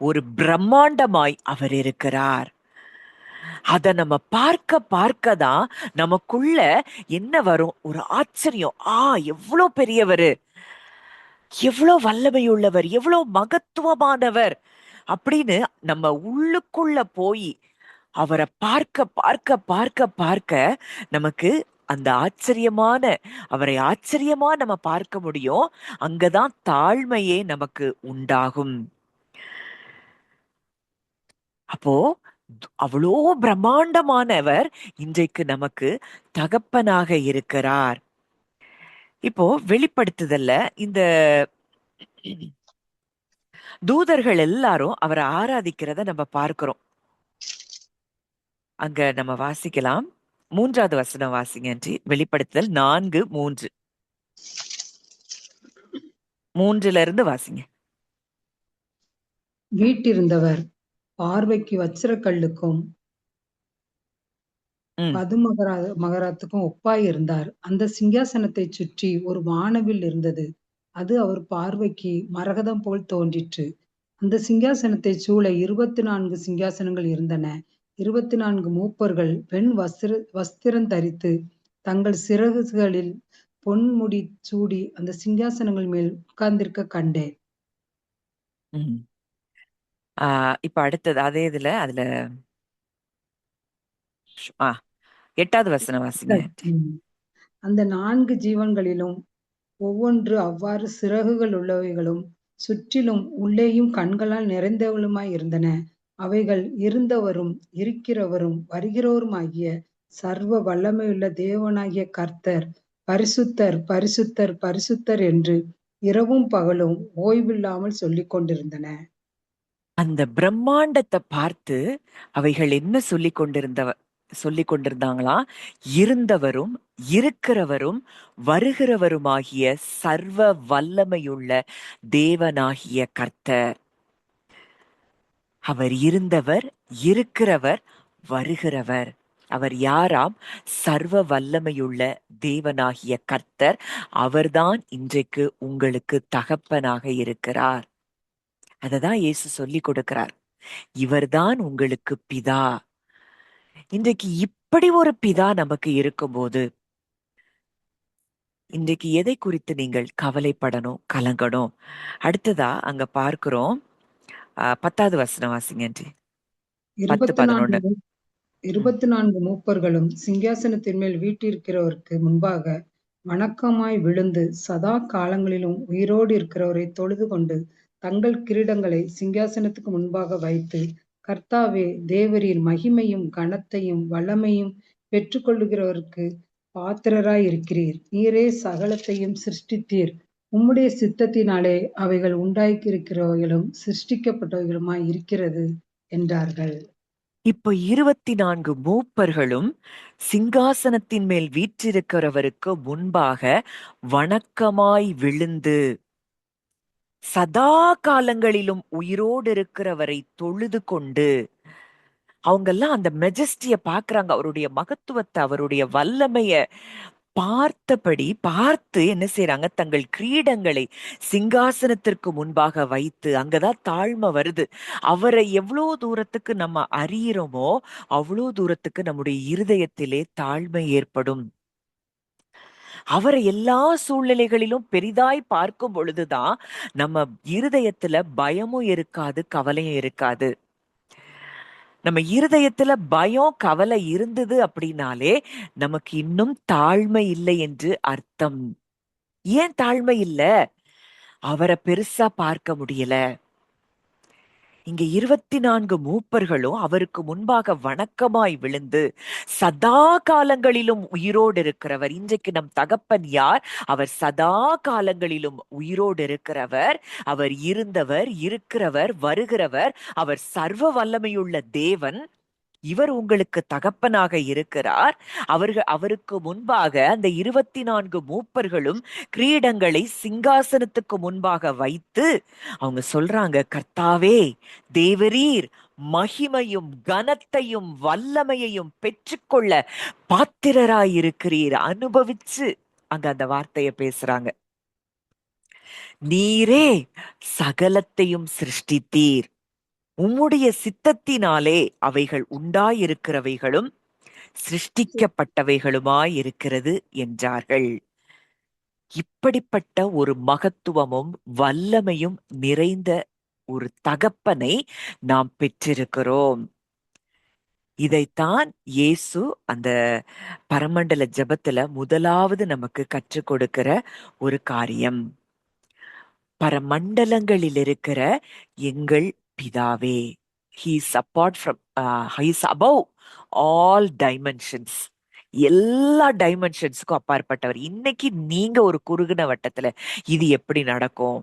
ஒரு பிரம்மாண்டமாய் அவர் இருக்கிறார். அத நம்ம பார்க்க பார்க்க தான் நமக்குள்ள என்ன வரும்? ஒரு ஆச்சரியம். எவ்வளோ பெரியவரு, எவ்வளோ வல்லமையுள்ளவர், எவ்வளோ மகத்துவமானவர் அப்படின்னு நம்ம உள்ளுக்குள்ள போய் அவரை பார்க்க பார்க்க பார்க்க பார்க்க நமக்கு அந்த ஆச்சரியமான அவரை ஆச்சரியமா நம்ம பார்க்க முடியும். அங்கதான் தாழ்மையே நமக்கு உண்டாகும். அப்போ அவ்வளோ பிரம்மாண்டமானவர் இன்றைக்கு நமக்கு தகப்பனாக இருக்கிறார். இப்போ வெளிப்படுத்துதல்ல இந்த தூதர்கள் எல்லாரும் அவரை ஆராதிக்கிறத நம்ம பார்க்கிறோம். அங்க நம்ம வாசிக்கலாம். 3வது வசனம் வாசிங்க. வெளிப்படுத்துதல் 4:3. 3ல இருந்து வாசிங்க. வீட்டிருந்தவர் பார்வைக்கு வச்சிரக்கல்லுக்கும் மகராத்துக்கும் ஒப்பாய் இருந்தார். அந்த சிங்காசனத்தை சுற்றி ஒரு வானவில் இருந்தது. அது அவர் பார்வைக்கு மரகதம் போல் தோன்றிற்று. அந்த சிங்காசனத்தை சூழ 24 சிங்காசனங்கள் இருந்தன. 24 மூப்பர்கள் வெண் வஸ்திரம் தரித்து தங்கள் சிறகுகளில் பொன்முடி சூடி அந்த சிங்காசனங்கள் மேல் உட்கார்ந்திருக்க கண்டேன். இப்ப அடுத்தது அதே அதுல 8வது வசனம் வாசிங்க. அந்த 4 ஜீவன்களிலும் ஒவ்வொன்று அவ்வாறு சிறகுகள் உள்ளவைகளும் சுற்றிலும் உள்ளேயும் கண்களால் நிறைந்தவளுமாய் இருந்தன. அவைகள் இருந்தவரும் இருக்கிறவரும் வருகிறவருமாகிய சர்வ வல்லமையுள்ள தேவனாகிய கர்த்தர் பரிசுத்தர் பரிசுத்தர் பரிசுத்தர் என்று இரவும் பகலும் ஓய்வில்லாமல் சொல்லிக் கொண்டிருந்தன. அந்த பிரம்மாண்டத்தை பார்த்து அவைகள் என்ன சொல்லிக் கொண்டிருந்தாங்களாம்? இருந்தவரும் இருக்கிறவரும் வருகிறவருமாகிய சர்வ வல்லமையுள்ள தேவனாகிய கர்த்தர். அவர் இருந்தவர், இருக்கிறவர், வருகிறவர். அவர் யாராம்? சர்வ வல்லமையுள்ள தேவனாகிய கர்த்தர். அவர்தான் இன்றைக்கு உங்களுக்கு தகப்பனாக இருக்கிறார். அததான் இயேசு சொல்லி கொடுக்கிறார். இவர்தான் உங்களுக்கு பிதா. இன்றைக்கு இப்படி ஒரு பிதா நமக்கு இருக்கும்போது இன்றைக்கு எதை குறித்து நீங்கள் கவலைப்படணும், கலங்கணும்? அடுத்ததா அங்க பார்க்கிறோம். 10வது வசனம் வாசிங்க. 10:11. 24 மூப்பர்களும் சிங்காசனத்தின் மேல் வீட்டிருக்கிறவருக்கு முன்பாக வணக்கமாய் விழுந்து சதா காலங்களிலும் உயிரோடு இருக்கிறவரை தொழுது கொண்டு தங்கள் கிரீடங்களை சிங்காசனத்துக்கு முன்பாக வைத்து, கர்த்தாவே, தேவரீர் மகிமையும் கனத்தையும் வல்லமையும் பெற்றுக்கொள்ளுகிறவருக்கு பாத்திரராய் இருக்கிறீர். நீரே சகலத்தையும் சிருஷ்டித்தீர். உம்முடைய சித்தத்தினாலே அவைகள் உண்டாக்கியிருக்கிறவைகளும் சிருஷ்டிக்கப்பட்டவைகளுமாய் இருக்கிறது என்றார்கள். இப்ப 24 மூப்பர்களும் சிங்காசனத்தின் மேல் வீற்றிருக்கிறவருக்கு முன்பாக வணக்கமாய் விழுந்து சதா காலங்களிலும் உயிரோடு இருக்கிறவரை தொழுது கொண்டு, அவங்கெல்லாம் அந்த மெஜஸ்டிய பாக்குறாங்க, அவருடைய மகத்துவத்தை, அவருடைய வல்லமைய பார்த்து என்ன செய்யறாங்க? தங்கள் கிரீடங்களை சிங்காசனத்திற்கு முன்பாக வைத்து, அங்கதான் தாழ்மை வருது. அவரை எவ்வளவு தூரத்துக்கு நம்ம அறியிறோமோ அவ்வளவு தூரத்துக்கு நம்முடைய இருதயத்திலே தாழ்மை ஏற்படும். அவரை எல்லா சூழ்நிலைகளிலும் பெரிதாய் பார்க்கும் பொழுதுதான் நம்ம இருதயத்துல பயமும் இருக்காது, கவலையும் இருக்காது. நம்ம இருதயத்துல பயம், கவலை இருந்தது அப்படின்னாலே நமக்கு இன்னும் தாழ்மை இல்லை என்று அர்த்தம். ஏன் தாழ்மை இல்ல? அவரை பெருசா பார்க்க முடியல. இங்க 24 மூப்பர்களும் அவருக்கு முன்பாக வணக்கமாய் விழுந்து சதா காலங்களிலும் உயிரோடு இருக்கிறவர். இன்றைக்கு நம் தகப்பன் யார்? அவர் சதா காலங்களிலும் உயிரோடு இருக்கிறவர். அவர் இருந்தவர், இருக்கிறவர், வருகிறவர். அவர் சர்வ வல்லமையுள்ள தேவன். இவர் உங்களுக்கு தகப்பனாக இருக்கிறார். அவருக்கு முன்பாக அந்த 24 மூப்பர்களும் கிரீடங்களை சிங்காசனத்துக்கு முன்பாக வைத்து அவங்க சொல்றாங்க, கர்த்தாவே, தேவரீர் மகிமையும் கனத்தையும் வல்லமையையும் பெற்றுக்கொள்ள பாத்திரராயிருக்கிறீர். அனுபவிச்சு அங்க அந்த வார்த்தையை பேசுறாங்க. நீரே சகலத்தையும் சிருஷ்டித்தீர், உம்முடைய சித்தத்தினாலே அவைகள் உண்டாயிருக்கிறவைகளும் சிருஷ்டிக்கப்பட்டவைகளுமாயிருக்கிறது என்றார்கள். இப்படிப்பட்ட ஒரு மகத்துவமும் வல்லமையும் நிறைந்த ஒரு தகப்பனை நாம் பெற்றிருக்கிறோம். இதைத்தான் இயேசு அந்த பரமண்டல ஜெபத்துல முதலாவது நமக்கு கற்றுக் கொடுக்கிற ஒரு காரியம். பரமண்டலங்களில் இருக்கிற எங்கள் பிதாவே. He is apart from, he is above all dimensions. எல்லா டைமென்ஷன்ஸுக்கும் அப்பாற்பட்டவர். இன்னைக்கு நீங்க ஒரு குறுகின வட்டத்துல இது எப்படி நடக்கும்,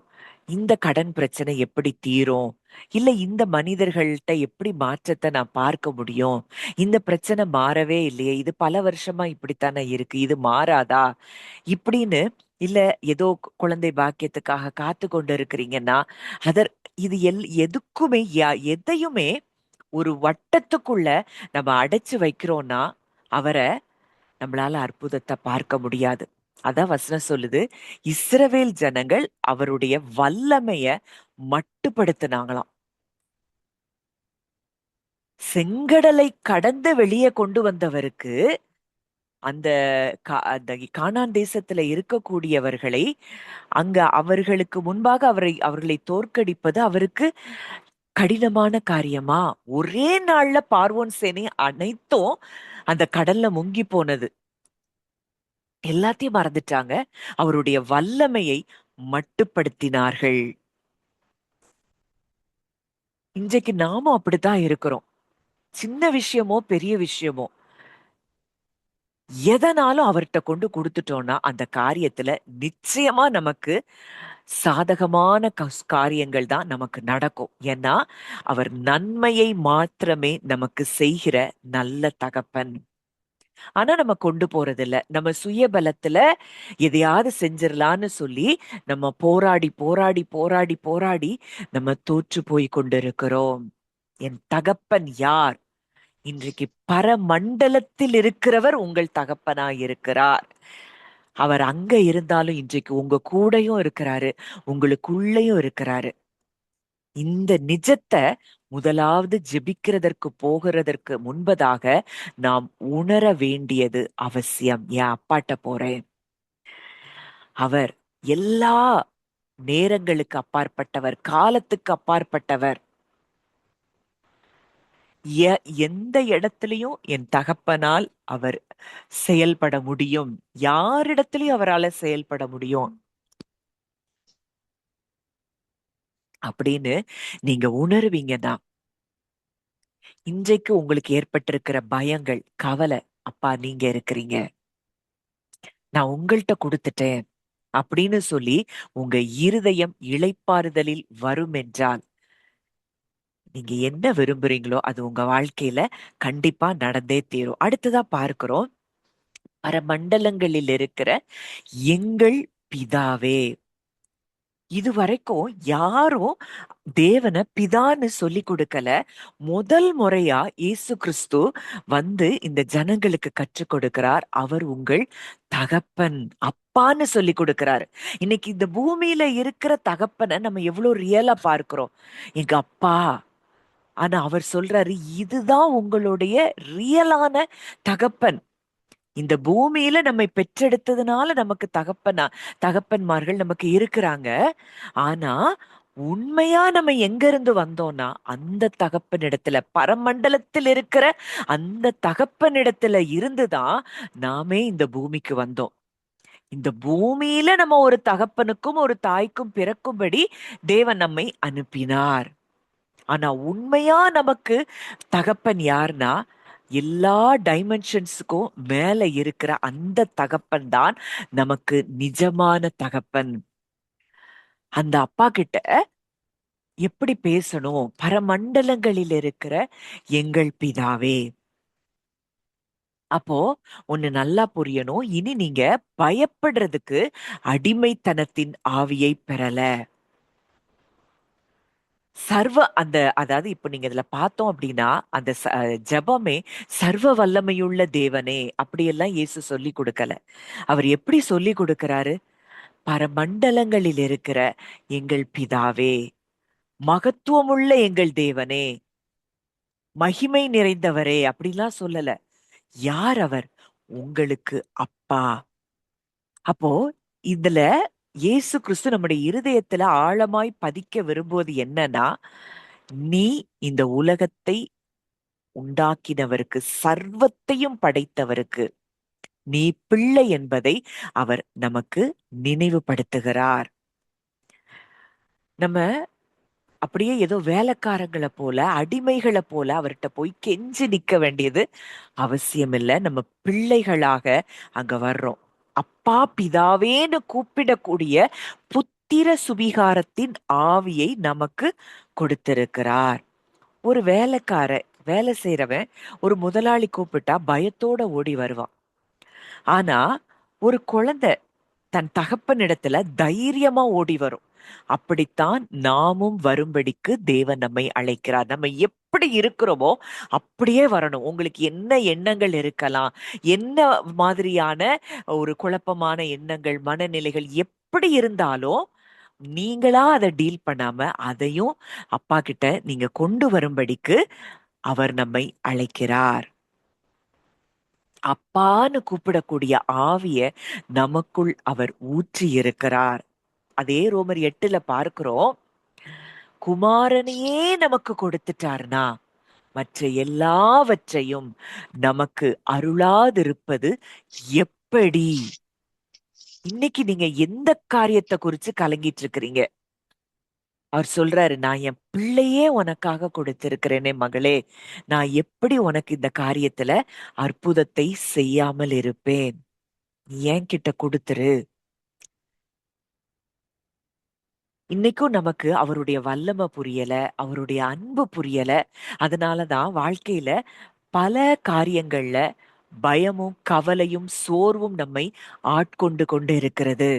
இந்த கடன் பிரச்சனை எப்படி தீரும், இல்ல இந்த மனிதர்கள்ட்ட எப்படி மாற்றத்தை நான் பார்க்க முடியும், இந்த பிரச்சனை மாறவே இல்லையே, இது பல வருஷமா இப்படித்தானே இருக்கு, இது மாறாதா, இப்படின்னு, இல்ல ஏதோ குழந்தை பாக்கியத்துக்காக காத்து கொண்டு இருக்கிறீங்கன்னா, இது எதுக்குமே எதையுமே ஒரு வட்டத்துக்குள்ள நம்ம அடைச்சு வைக்கிறோம்னா அவரை நம்மளால அற்புதத்தை பார்க்க முடியாது. அதான் வசனம் சொல்லுது, இஸ்ரவேல் ஜனங்கள் அவருடைய வல்லமைய மட்டுப்படுத்தினாங்களாம். செங்கடலை கடந்து வெளியே கொண்டு வந்தவருக்கு அந்த கானான் தேசத்துல இருக்கக்கூடியவர்களை அங்க அவர்களுக்கு முன்பாக அவர்களை தோற்கடிப்பது அவருக்கு கடினமான காரியமா? ஒரே நாள்ல பார்வோன் சேனை அனைத்தும் அந்த கடல்ல முங்கி போனது. எல்லாத்தையும் மறந்துட்டாங்க. அவருடைய வல்லமையை மட்டுப்படுத்தினார்கள். இன்றைக்கு நாமும் அப்படித்தான் இருக்கிறோம். சின்ன விஷயமோ பெரிய விஷயமோ எதனாலும் அவர்கிட்ட கொண்டு கொடுத்துட்டோம்னா அந்த காரியத்துல நிச்சயமா நமக்கு சாதகமான காரியங்கள் தான் நமக்கு நடக்கும். ஏன்னா அவர் நன்மையை மாத்திரமே நமக்கு செய்கிற நல்ல தகப்பன். ஆனா நம்ம கொண்டு போறது இல்ல. நம்ம சுய பலத்துல எதையாவது செஞ்சிடலான்னு சொல்லி நம்ம போராடி போராடி போராடி போராடி நம்ம தோற்று போய் கொண்டிருக்கிறோம். என் தகப்பன் யார்? இன்றைக்கு பரமண்டலத்தில் இருக்கிறவர் உங்கள் தகப்பனாய் இருக்கிறார். அவர் அங்க இருந்தாலும் இன்றைக்கு உங்க கூடயும் இருக்கிறாரு, உங்களுக்குள்ளயும் இருக்கிறாரு. இந்த நிஜத்தை முதலாவது ஜெபிக்கிறதற்கு போகிறதற்கு முன்பதாக நாம் உணர வேண்டியது அவசியம். என் அப்பாட்ட போறேன், அவர் எல்லா நேரங்களுக்கு அப்பாற்பட்டவர், காலத்துக்கு அப்பாற்பட்டவர். எந்த இடத்துலயும் என் தகப்பனால் அவர் செயல்பட முடியும், யாரிடத்திலையும் அவரால் செயல்பட முடியும் அப்படின்னு நீங்க உணர்வீங்கன்னா, இன்றைக்கு உங்களுக்கு ஏற்பட்டிருக்கிற பயங்கள், கவலை, அப்பா நீங்க இருக்கிறீங்க, நான் உங்கள்கிட்ட கொடுத்துட்டேன் அப்படின்னு சொல்லி உங்க இருதயம் இளைப்பாறுதலில் வரும் என்றால், நீங்க என்ன விரும்புறீங்களோ அது உங்க வாழ்க்கையில கண்டிப்பா நடந்தே தீரும். அடுத்ததா பார்க்கிறோம், பரமண்டலங்களில் இருக்கிற எங்கள் பிதாவே. இதுவரைக்கும் யாரும் தேவனை பிதான்னு சொல்லி கொடுக்கல. முதல் முறையா இயேசு கிறிஸ்து வந்து இந்த ஜனங்களுக்கு கற்றுக் கொடுக்கிறார். அவர் உங்கள் தகப்பன், அப்பான்னு சொல்லி கொடுக்கிறார். இன்னைக்கு இந்த பூமியில இருக்கிற தகப்பனை நம்ம எவ்வளவு ரியலா பார்க்கிறோம், எங்க அப்பா. ஆனா அவர் சொல்றாரு, இதுதான் உங்களுடைய ரியலான தகப்பன். இந்த பூமியில நம்மை பெற்றெடுத்ததுனால நமக்கு தகப்பன்மார்கள் நமக்கு இருக்கிறாங்க. ஆனா உண்மையா நம்ம எங்க இருந்து வந்தோம்னா அந்த தகப்பனிடத்துல, பரமண்டலத்தில் இருக்கிற அந்த தகப்பனிடத்துல இருந்துதான் நாமே இந்த பூமிக்கு வந்தோம். இந்த பூமியில நம்ம ஒரு தகப்பனுக்கும் ஒரு தாய்க்கும் பிறக்கும்படி தேவன் நம்மை அனுப்பினார். ஆனா உண்மையா நமக்கு தகப்பன் யார்னா, எல்லா டைமென்ஷன்ஸுக்கும் மேல இருக்கிற அந்த தகப்பன் தான் நமக்கு நிஜமான தகப்பன். அந்த அப்பா கிட்ட எப்படி பேசணும்? பரமண்டலங்களில் இருக்கிற எங்கள் பிதாவே. அப்போ ஒண்ணு நல்லா புரியணும், இனி நீங்க பயப்படுறதுக்கு அடிமைத்தனத்தின் ஆவியை பெறல. அதாவது இப்ப நீங்க இதுல பார்த்தோம் அப்படின்னா, அந்த ஜெபமே சர்வ வல்லமையுள்ள தேவனே அப்படியெல்லாம் இயேசு சொல்லி கொடுக்கல. அவர் எப்படி சொல்லி கொடுக்கிறாரு? பரமண்டலங்களில் இருக்கிற எங்கள் பிதாவே, மகத்துவமுள்ள எங்கள் தேவனே, மகிமை நிறைந்தவரே அப்படிலாம் சொல்லல. யார் அவர்? உங்களுக்கு அப்பா. அப்போ இதுல இயேசு கிறிஸ்து நம்முடைய இருதயத்துல ஆழமாய் பதிக்க விரும்புவது என்னன்னா, நீ இந்த உலகத்தை உண்டாக்கினவருக்கு, சர்வத்தையும் படைத்தவருக்கு நீ பிள்ளை என்பதை அவர் நமக்கு நினைவுபடுத்துகிறார். நம்ம அப்படியே ஏதோ வேலைக்காரங்களை போல, அடிமைகளை போல அவர்கிட்ட போய் கெஞ்சி நிக்க வேண்டியது அவசியம் இல்லை. நம்ம பிள்ளைகளாக அங்க வர்றோம். அப்பா பிதாவேன்னு கூப்பிடக்கூடிய புத்திர சுவிகாரத்தின் ஆவியை நமக்கு கொடுத்திருக்கிறார். ஒரு வேலை செய்யறவன் ஒரு முதலாளி கூப்பிட்டா பயத்தோட ஓடி வருவான். ஆனா ஒரு குழந்தை தன் தகப்பனிடத்துல தைரியமா ஓடி வரும். அப்படித்தான் நாமும் வரும்படிக்கு தேவன் நம்மை அழைக்கிறார். நம்ம எப்படி இருக்கிறோமோ அப்படியே வரணும். உங்களுக்கு என்ன எண்ணங்கள் இருக்கலாம், என்ன மாதிரியான ஒரு குழப்பமான எண்ணங்கள், மனநிலைகள் எப்படி இருந்தாலும் நீங்களா அதை டீல் பண்ணாம அதையும் அப்பா கிட்ட நீங்க கொண்டு வரும்படிக்கு அவர் நம்மை அழைக்கிறார். அப்பான்னு கூப்பிடக்கூடிய ஆவிய நமக்குள் அவர் ஊற்றி இருக்கிறார். அதே ரோமர் 8 பார்க்கிறோம், குமாரனையே நமக்கு கொடுத்துட்டார்னா மற்ற எல்லாவற்றையும் நமக்கு அருளாதிருப்பது எப்படி? இன்னைக்கு நீங்க எந்த காரியத்தை குறிச்சு கலங்கிட்டு இருக்கிறீங்க? அவர் சொல்றாரு, நான் என் பிள்ளையே உனக்காக கொடுத்திருக்கிறேனே மகளே, நான் எப்படி உனக்கு இந்த காரியத்துல அற்புதத்தை செய்யாமல் இருப்பேன்? நீ என்கிட்ட கொடுத்துரு. இன்னைக்கும் நமக்கு அவருடைய வல்லமை புரியல, அவருடைய அன்பு புரியல. அதனாலதான் வாழ்க்கையில பல காரியங்கள்ல பயமும் கவலையும் சோர்வும் நம்மை ஆட்கொண்டு கொண்டு இருக்கிறது.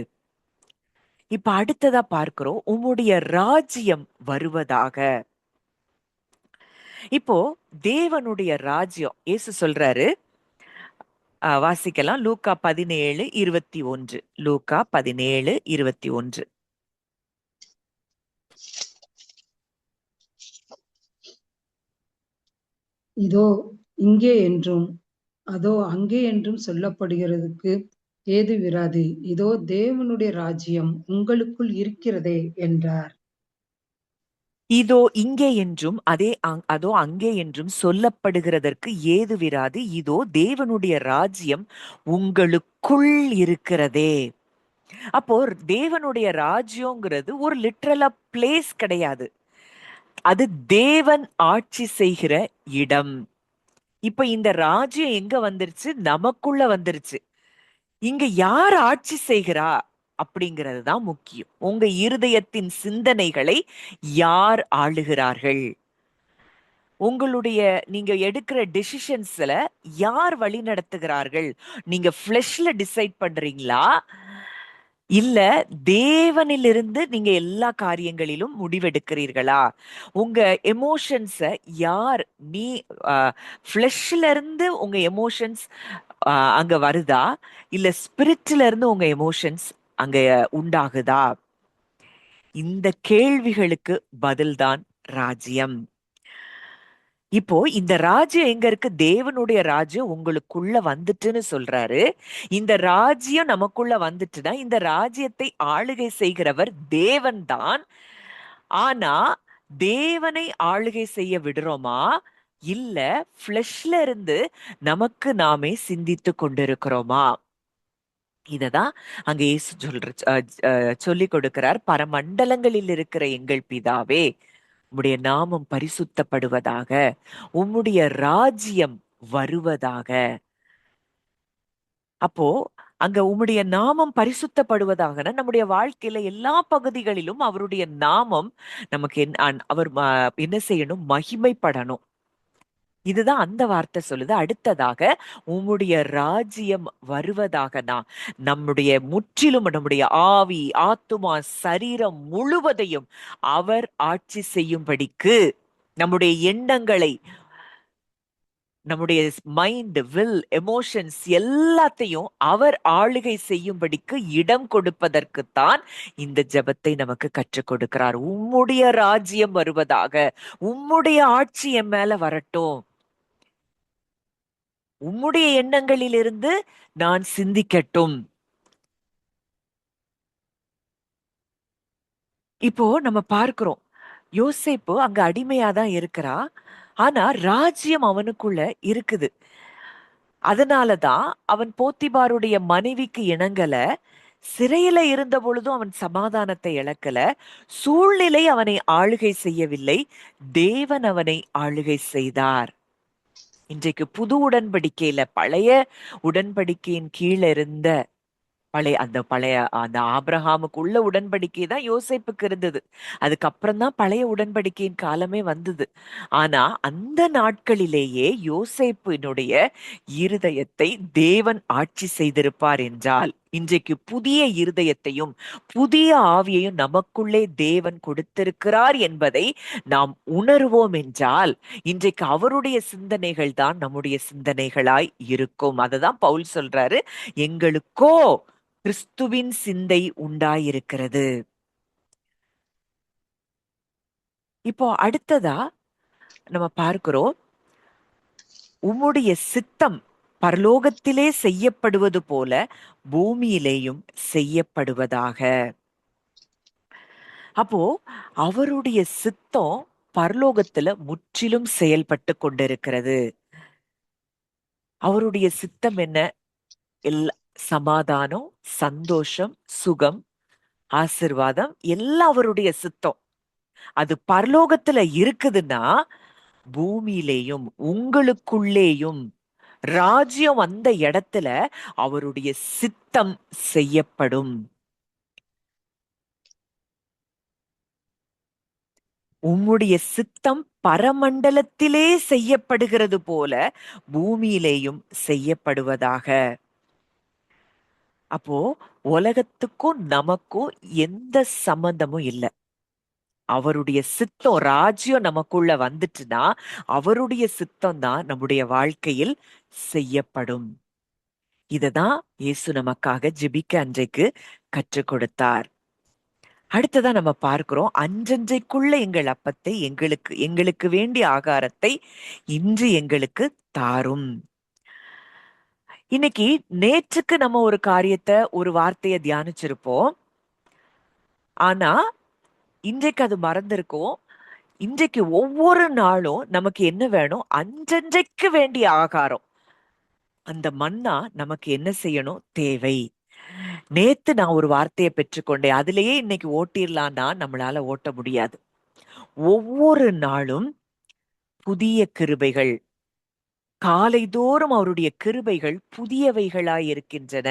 இப்ப அடுத்ததா பார்க்கிறோம், உம்முடைய ராஜ்யம் வருவதாக. இப்போ தேவனுடைய ராஜ்யம் இயேசு சொல்றாரு, வாசிக்கலாம். லூக்கா 17:21. லூக்கா 17:21. இதோ இங்கே என்றும் அதோ அங்கே என்றும் சொல்லப்படுகிறதுக்கு ஏது விராது. இதோ தேவனுடைய ராஜ்யம் உங்களுக்குள் இருக்கிறதே என்றார். இதோ இங்கே என்றும் அதோ அங்கே என்றும் சொல்லப்படுகிறதற்கு ஏது விராது. இதோ தேவனுடைய ராஜ்யம் உங்களுக்குள் இருக்கிறதே. அப்போ தேவனுடைய ராஜ்யங்கிறது ஒரு லிட்ரலா பிளேஸ் கிடையாது, அது தேவன் ஆட்சி செய்கிற இடம். இப்ப இந்த ராஜ்யம் எங்க வந்துருச்சு? நமக்குள்ள வந்துருச்சு. இங்க யார் ஆட்சி செய்கிறா அப்படிங்கிறது தான் முக்கியம். உங்க இருதயத்தின் சிந்தனைகளை யார் ஆளுகிறார்கள்? உங்களுடைய நீங்க எடுக்கிற டெசிஷன்ஸ்ல யார் வழி நடத்துகிறார்கள்? நீங்க ஃபிளஷ்ல டிசைட் பண்றீங்களா, இல்ல தேவனிலிருந்து நீங்க எல்லா காரியங்களிலும் முடிவெடுக்கிறீர்களா? உங்க எமோஷன்ஸ யார் நீ ஃபிளஷ்ல இருந்து உங்க எமோஷன்ஸ் அங்க வருதா, இல்ல ஸ்பிரிட்ல இருந்து உங்க எமோஷன்ஸ் அங்க உண்டாகுதா? இந்த கேள்விகளுக்கு பதில்தான் ராஜ்யம். இப்போ இந்த ராஜ்யம் எங்க இருக்கு? தேவனுடைய ராஜ்யம் உங்களுக்குள்ள வந்துட்டுன்னு சொல்றாரு. இந்த ராஜ்யம் நமக்குள்ள வந்துட்டுனா இந்த ராஜ்யத்தை ஆளுகை செய்கிறவர் தேவன் தான். ஆனா தேவனை ஆளுகை செய்ய விடுறோமா, இல்ல ஃபிளஷ்ல இருந்து நமக்கு நாமே சிந்தித்து கொண்டிருக்கிறோமா? இததான் அங்க இயேசு சொல்லி கொடுக்கிறார். பரமண்டலங்களில் இருக்கிற எங்கள் பிதாவே, உம்முடைய நாமம் பரிசுத்தப்படுவதாக, உம்முடைய ராஜ்யம் வருவதாக. அப்போ அங்க உம்முடைய நாமம் பரிசுத்தப்படுவதாகனா நம்முடைய வாழ்க்கையில எல்லா பகுதிகளிலும் அவருடைய நாமம் நமக்கு அவர் என்ன செய்யணும்? மகிமைப்படணும். இதுதான் அந்த வார்த்தை சொல்லுது. அடுத்ததாக உம்முடைய ராஜ்யம் வருவதாகனா நம்முடைய முற்றிலும் நம்முடைய ஆவி, ஆத்துமா, சரீரம் முழுவதையும் அவர் ஆட்சி செய்யும்படிக்கு நம்முடைய எண்ணங்களை நம்முடைய மைண்ட், வில், எமோஷன்ஸ் எல்லாத்தையும் அவர் ஆளுகை செய்யும்படிக்கு இடம் கொடுப்பதற்குத்தான் இந்த ஜெபத்தை நமக்கு கற்றுக் கொடுக்கிறார். உம்முடைய ராஜ்யம் வருவதாக, உம்முடைய ஆட்சி என் மேல வரட்டும், உம்முடைய எண்ணங்களிலிருந்து நான் சிந்திக்கட்டும். இப்போ நம்ம பார்க்கிறோம், யோசேப்பு அங்க அடிமையா தான் இருக்கிறா. ஆனா ராஜ்யம் அவனுக்குள்ள இருக்குது. அதனாலதான் அவன் போத்திபாருடைய மனைவிக்கு இணங்கல. சிறையில இருந்த பொழுதும் அவன் சமாதானத்தை இழக்கல. சூழ்நிலை அவனை ஆளுகை செய்யவில்லை, தேவன் அவனை ஆளுகை செய்தார். இன்றைக்கு புது உடன்படிக்கையில பழைய உடன்படிக்கையின் கீழே இருந்த பழைய அந்த ஆபிரகாமுக்குள்ள உடன்படிக்கை தான் யோசேப்புக்கு இருந்தது. அதுக்கப்புறம் தான் பழைய உடன்படிக்கையின் காலமே வந்தது. ஆனா அந்த நாட்களிலேயே யோசேப்பினுடைய இருதயத்தை தேவன் ஆட்சி செய்திருப்பார் என்றால், இன்றைக்கு புதிய இருதயத்தையும் புதிய ஆவியையும் நமக்குள்ளே தேவன் கொடுத்திருக்கிறார் என்பதை நாம் உணர்வோம் என்றால், இன்றைக்கு அவருடைய சிந்தனைகள் தான் நம்முடைய சிந்தனைகளாய் இருக்கும். அததான் பவுல் சொல்றாரு, எங்களுக்கோ கிறிஸ்துவின் சிந்தை உண்டாயிருக்கிறது. இப்போ அடுத்ததா நம்ம பார்க்கிறோம், உம்முடைய சித்தம் பரலோகத்திலே செய்யப்படுவது போல பூமியிலேயும் செய்யப்படுவதாக. அப்போ அவருடைய சித்தம் பரலோகத்துல முற்றிலும் செயல்பட்டு கொண்டிருக்கிறது. அவருடைய சித்தம் என்ன? சமாதானம், சந்தோஷம், சுகம், ஆசிர்வாதம் எல்லாம் அவருடைய சித்தம். அது பரலோகத்துல இருக்குதுன்னா பூமியிலேயும் உங்களுக்குள்ளேயும் ராஜ்யம் அந்த இடத்துல அவருடைய சித்தம் செய்யப்படும். உம்முடைய சித்தம் பரமண்டலத்திலே செய்யப்படுகிறது போல பூமியிலேயும் செய்யப்படுவதாக. அப்போ உலகத்துக்கும் நமக்கும் எந்த சம்பந்தமும் இல்லை. அவருடைய சித்தம், ராஜ்யம் நமக்குள்ள வந்துட்டுனா அவருடைய சித்தம் தான் நம்முடைய வாழ்க்கையில் செய்யப்படும். இததான் இயேசு நமக்காக ஜெபிக்க அன்றைக்கு கற்றுக் கொடுத்தார். அடுத்ததா நம்ம பார்க்கிறோம், அன்றன்றைக்குள்ள எங்கள் அப்பத்தை எங்களுக்கு வேண்டிய ஆகாரத்தை இன்று எங்களுக்கு தாரும். இன்னைக்கு நேற்றுக்கு நம்ம ஒரு காரியத்தை, ஒரு வார்த்தையை தியானிச்சிருப்போம். ஆனா இன்றைக்கு அது மறந்திருக்கும். இன்றைக்கு ஒவ்வொரு நாளும் நமக்கு என்ன வேணும்? அன்றன்றைக்கு வேண்டிய ஆகாரம், அந்த மன்னா நமக்கு என்ன செய்யணும்? தேவை. நேத்து நான் ஒரு வார்த்தையை பெற்றுக்கொண்டேன், அதுலயே இன்னைக்கு ஓட்டிடலான்னா நம்மளால ஓட்ட முடியாது. ஒவ்வொரு நாளும் புதிய கிருபைகள், காலைதோறும் அவருடைய கிருபைகள் புதியவைகளாய் இருக்கின்றன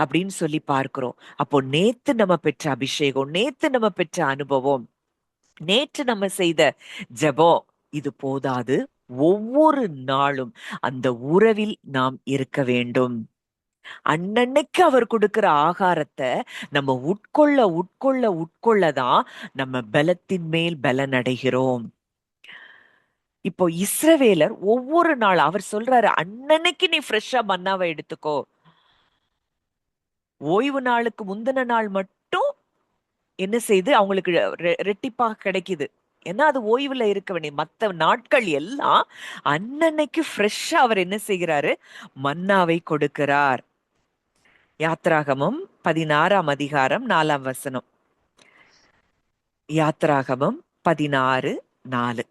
அப்படின்னு சொல்லி பார்க்கிறோம். அப்போ நேத்து நம்ம பெற்ற அபிஷேகம், நேத்து நம்ம பெற்ற அனுபவம், நேற்று நம்ம செய்த ஜெபம் இது போதாது. ஒவ்வொரு நாளும் அந்த உறவில் நாம் இருக்க வேண்டும். அன்னன்னைக்கு அவர் கொடுக்கிற ஆகாரத்தை நம்ம உட்கொள்ள உட்கொள்ள உட்கொள்ளதான் நம்ம பலத்தின் மேல் பலன் அடைகிறோம். இப்போ இஸ்ரவேலர் ஒவ்வொரு நாள் அவர் சொல்றாரு, அன்னன்னைக்கு நீ ஃப்ரெஷ்ஷா மன்னாவை எடுத்துக்கோ. ஓய்வு நாளுக்கு முந்தின நாள் மட்டும் என்ன செய்து அவங்களுக்கு ரெட்டிப்பா கிடைக்குது. ஏன்னா அது ஓய்வுல இருக்க வேண்டிய, மத்த நாட்கள் எல்லாம் அன்னன்னைக்கு ஃப்ரெஷ்ஷா அவர் என்ன செய்கிறாரு? மன்னாவை கொடுக்கிறார். யாத்ராகமம் 16ஆம் அதிகாரம் 4ஆம் வசனம். யாத்ராகமம் 16:4.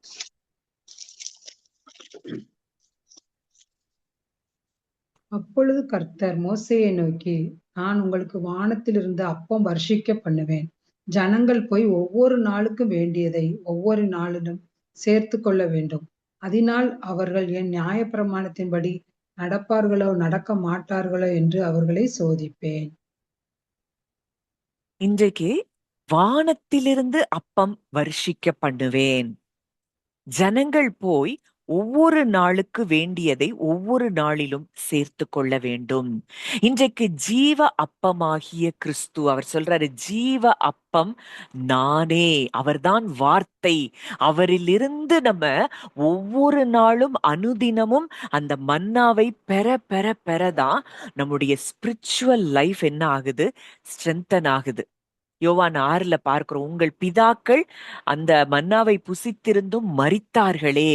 அப்பொழுது கர்த்தர் மோசேயை நோக்கி, நான் உங்களுக்கு வானத்திலிருந்து அப்பம் வர்ஷிக்க பண்ணுவேன். ஜனங்கள் போய் ஒவ்வொரு நாளுக்கும் வேண்டியதை ஒவ்வொரு நாளிலும் சேர்த்து கொள்ள வேண்டும். அதனால் அவர்கள் என் நியாயப்பிரமாணத்தின்படி நடப்பார்களோ நடக்க மாட்டார்களோ என்று அவர்களை சோதிப்பேன். இன்றைக்கு வானத்திலிருந்து அப்பம் வருஷிக்க பண்ணுவேன். ஜனங்கள் போய் ஒவ்வொரு நாளுக்கு வேண்டியதை ஒவ்வொரு நாளிலும் சேர்த்து கொள்ள வேண்டும். இன்றைக்கு ஜீவ அப்பமாகிய கிறிஸ்து, அவர் சொல்றாரு, ஜீவ அப்பம் நானே. அவர்தான் வார்த்தை. அவரிலிருந்து நம்ம ஒவ்வொரு நாளும் அனுதினமும் அந்த மன்னாவை பெற பெற பெறதான் நம்முடைய ஸ்பிரிச்சுவல் லைஃப் என்ன ஆகுது? ஸ்ட்ரென்தன் ஆகுது. யோவான் 6ல பார்க்கிறோம், உங்கள் பிதாக்கள் அந்த மன்னாவை புசித்திருந்தும் மரித்தார்களே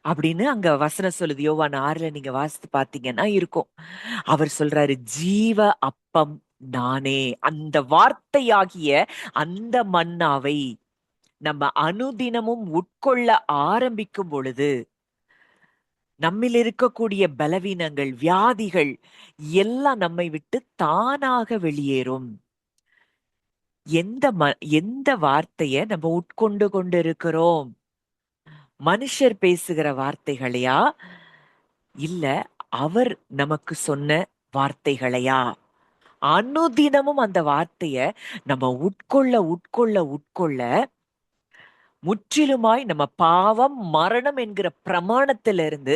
அப்படின்னு அங்க வசனம் சொல்லுது. யோவான் 6ல நீங்க வாசித்து பாத்தீங்கன்னா இருக்கும். அவர் சொல்றாரு, ஜீவ அப்பம் நானே. அந்த வார்த்தையாகிய அந்த மன்னாவை நம்ம அனுதினமும் உட்கொள்ள ஆரம்பிக்கும் பொழுது நம்மில் இருக்கக்கூடிய பலவீனங்கள், வியாதிகள் எல்லாம் நம்மை விட்டு தானாக வெளியேறும். எந்த வார்த்தைய நம்ம உட்கொண்டு கொண்டு இருக்கிறோம்? மனுஷர் பேசுகிற வார்த்தைகளையா, இல்ல அவர் நமக்கு சொன்ன வார்த்தைகளையா? அனுதினமும் அந்த வார்த்தைய நம்ம உட்கொள்ள உட்கொள்ள உட்கொள்ள முற்றிலுமாய் நம்ம பாவம் மரணம் என்கிற பிரமாணத்திலிருந்து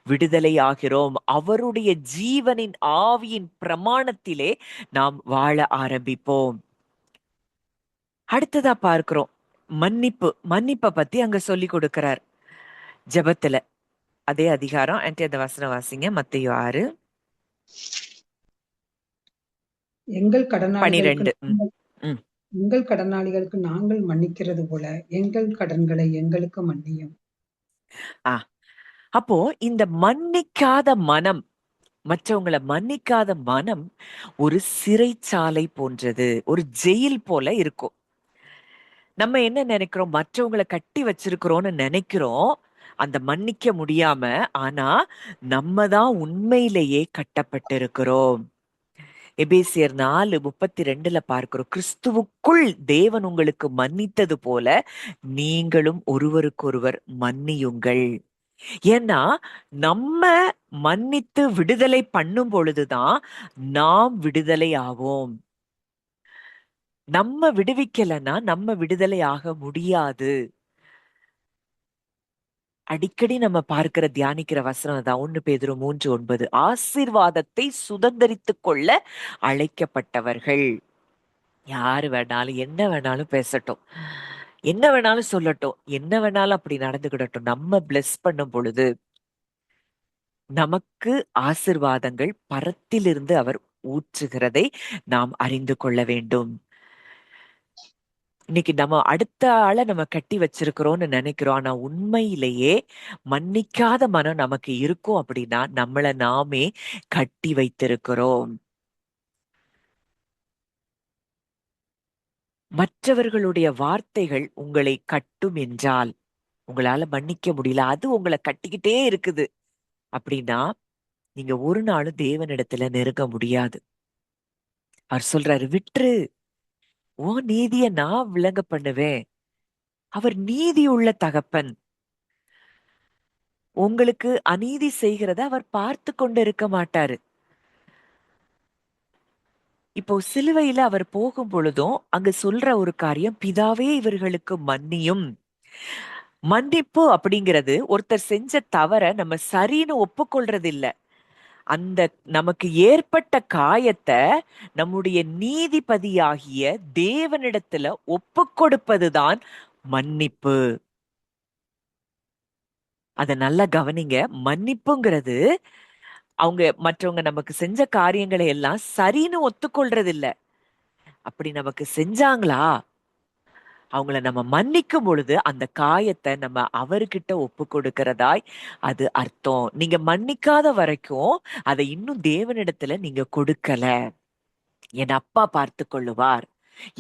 விடுதலை ஆகிறோம். அவருடைய ஜீவனின் ஆவியின் பிரமாணத்திலே நாம் வாழ ஆரம்பிப்போம். அடுத்ததா பார்க்கிறோம், மன்னிப்பை பத்தி அங்க சொல்லி கொடுக்கிறார் ஜெபத்துல. அதே அதிகாரம் அந்த வசனம் வாசிங்க, மத்தேயு 6 எங்கள் கடனாளிகளுக்கு 12. ம். எங்கள் கடனாளிகளுக்கு நாங்கள் மன்னிக்கிறது போல எங்கள் கடன்களை எங்களுக்கு மன்னியும். ஆ அப்போ இந்த மன்னிக்காத மனம், மற்றவங்களை மன்னிக்காத மனம் ஒரு சிறைச்சாலை போன்றது, ஒரு ஜெயில் போல இருக்கும். நம்ம என்ன நினைக்கிறோம்? மற்றவங்களை கட்டி வச்சிருக்கிறோம்னு நினைக்கிறோம், அந்த மன்னிக்க முடியாம. ஆனா நம்ம தான் உண்மையிலேயே கட்டப்பட்டிருக்கிறோம். எபேசியர் 4:32 பார்க்கிறோம், கிறிஸ்துவுக்குள் தேவன் உங்களுக்கு மன்னித்தது போல நீங்களும் ஒருவருக்கொருவர் மன்னியுங்கள். ஏன்னா நம்ம மன்னித்து விடுதலை பண்ணும் பொழுதுதான் நாம் விடுதலை ஆவோம். நம்ம விடுவிக்கலைன்னா நம்ம விடுதலை ஆக முடியாது. அடிக்கடி நம்ம பார்க்கிற தியானிக்கிற வசனம் தான் 1 பேதுரு 3:9, ஆசீர்வாதத்தை சுதந்தரித்துக் கொள்ள அழைக்கப்பட்டவர்கள். யாரு வேணாலும் என்ன வேணாலும் பேசட்டும், என்ன வேணாலும் சொல்லட்டும், என்ன வேணாலும் அப்படி நடந்துகிடட்டும், நம்ம பிளஸ் பண்ணும் பொழுது நமக்கு ஆசிர்வாதங்கள் பரத்திலிருந்து அவர் ஊற்றுகிறதை நாம் அறிந்து கொள்ள வேண்டும். இன்னைக்கு நம்ம அடுத்த ஆளை நம்ம கட்டி வச்சிருக்கிறோம்னு நினைக்கிறோம். ஆனா உண்மையிலேயே மன்னிக்காத மனம் நமக்கு இருக்கும் அப்படின்னா நம்மள நாமே கட்டி வைத்திருக்கிறோம். மற்றவர்களுடைய வார்த்தைகள் உங்களை கட்டும் என்றால், உங்களால மன்னிக்க முடியல, அது உங்களை கட்டிக்கிட்டே இருக்குது அப்படின்னா, நீங்க ஒரு நாளும் தேவனிடத்துல நெருங்க முடியாது. அவர் சொல்றாரு, விட்டுரு, உன் நீதிய நான் விளங்க பண்ணுவேன். அவர் நீதி உள்ள தகப்பன். உங்களுக்கு அநீதி செய்கிறத அவர் பார்த்து கொண்டு இருக்க மாட்டாரு. இப்போ சிலுவையில அவர் போகும் பொழுதும் அங்க சொல்ற ஒரு காரியம், பிதாவே இவர்களுக்கு மன்னியும். மன்னிப்பு அப்படிங்கிறது ஒருத்தர் செஞ்ச தவற நம்ம சரின்னு ஒப்புக்கொள்றது இல்ல. அந்த நமக்கு ஏற்பட்ட காயத்தை நம்முடைய நீதிபதியாகிய தேவனிடத்துல ஒப்புக்கொடுப்பதுதான் மன்னிப்பு. அத நல்லா கவனிங்க. மன்னிப்புங்கிறது மற்றவங்க நமக்கு செஞ்ச காரியங்களை எல்லாம் சரின்னு ஒத்துக்கொள்றது இல்ல. அப்படி நமக்கு செஞ்சாங்களா, அவங்கள நம்ம மன்னிக்கும் பொழுது அந்த காயத்தை நம்ம அவர்கிட்ட ஒப்பு கொடுக்கிறதாய் அது அர்த்தம். நீங்க மன்னிக்காத வரைக்கும் அதை இன்னும் தேவனிடத்துல நீங்க கொடுக்கல. என் அப்பா பார்த்து கொள்ளுவார்.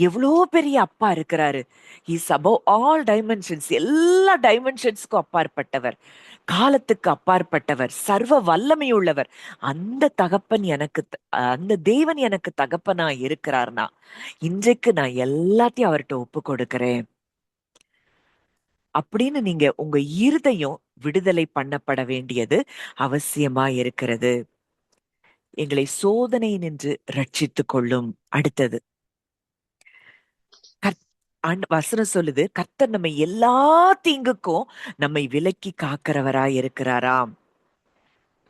எவ்வளோ பெரிய அப்பா இருக்கிறாரு. Is above all dimensions. எல்லா டைமென்ஷன்ஸ்க்கும் அப்பாற்பட்டவர், காலத்துக்கு அப்பாற்பட்டவர், சர்வ வல்லமை உள்ளவர். அந்த தகப்பன் எனக்கு அந்த தேவன் எனக்கு தகப்பனா இருக்கிறார்னா, இன்றைக்கு நான் எல்லாத்தையும் அவர்கிட்ட ஒப்பு கொடுக்கிறேன் அப்படின்னு நீங்க உங்க இருதயம் விடுதலை பண்ணப்பட வேண்டியது அவசியமா இருக்கிறது. எங்களை சோதனை நின்று ரட்சித்துக் கொள்ளும். அடுத்தது, வசனம் சொல்லுது, கர்த்தர் நம்ம எல்லா தீங்குக்கும் நம்மை விலக்கி காக்கிறவராய் இருக்கிறாராம்.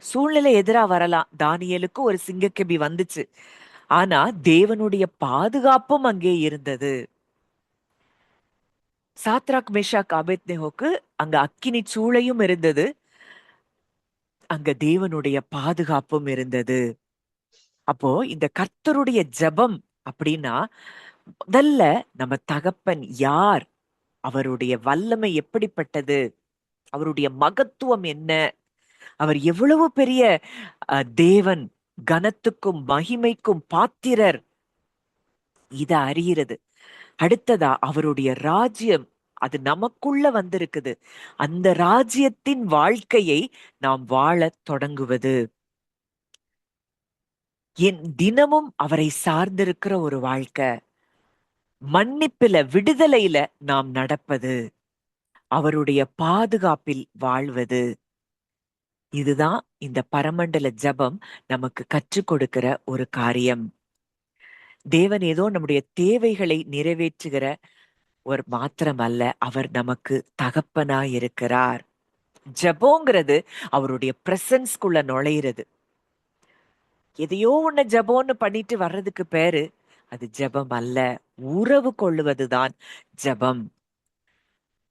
சூழ்நிலை எதிரா வரலாம். தானியேலுக்கு ஒரு சிங்கக்கெபி வந்துச்சு. ஆனா தேவனுடைய பாதுகாப்பும் அங்கே இருந்தது. சாத்ராக் மேஷாக் ஆபேத்நேகோக்கு அங்க அக்கினி சூளையும் இருந்தது. அங்க தேவனுடைய பாதுகாப்பும் இருந்தது. அப்போ இந்த கர்த்தருடைய ஜெபம் அப்படின்னா, முதல்ல நம்ம தகப்பன் யார், அவருடைய வல்லமை எப்படிப்பட்டது, அவருடைய மகத்துவம் என்ன, அவர் எவ்வளவு பெரிய தேவன், கனத்துக்கும் மகிமைக்கும் பாத்திரர், இத அறிகிறது. அடுத்ததா அவருடைய ராஜ்யம், அது நமக்குள்ள வந்திருக்குது. அந்த ராஜ்யத்தின் வாழ்க்கையை நாம் வாழத் தொடங்குவது. என் தினமும் அவரை சார்ந்திருக்கிற ஒரு வாழ்க்கை, மன்னிப்பில விடுதலையில நாம் நடப்பது, அவருடைய பாதுகாப்பில் வாழ்வது. இதுதான் இந்த பரமண்டல ஜெபம் நமக்கு கற்றுக் கொடுக்கிற ஒரு காரியம். தேவன் ஏதோ நம்முடைய தேவைகளை நிறைவேற்றுகிற ஒரு மாத்திரம் அல்ல, அவர் நமக்கு தகப்பனாய் இருக்கிறார். ஜெபோங்கிறது அவருடைய பிரசன்ஸ்குள்ள நுழையிறது. எதையோ ஒண்ணு ஜெபம்னு பண்ணிட்டு வர்றதுக்கு பேரு அது ஜெபம் அல்ல. உறவு கொள்ளுவதுதான் ஜெபம்.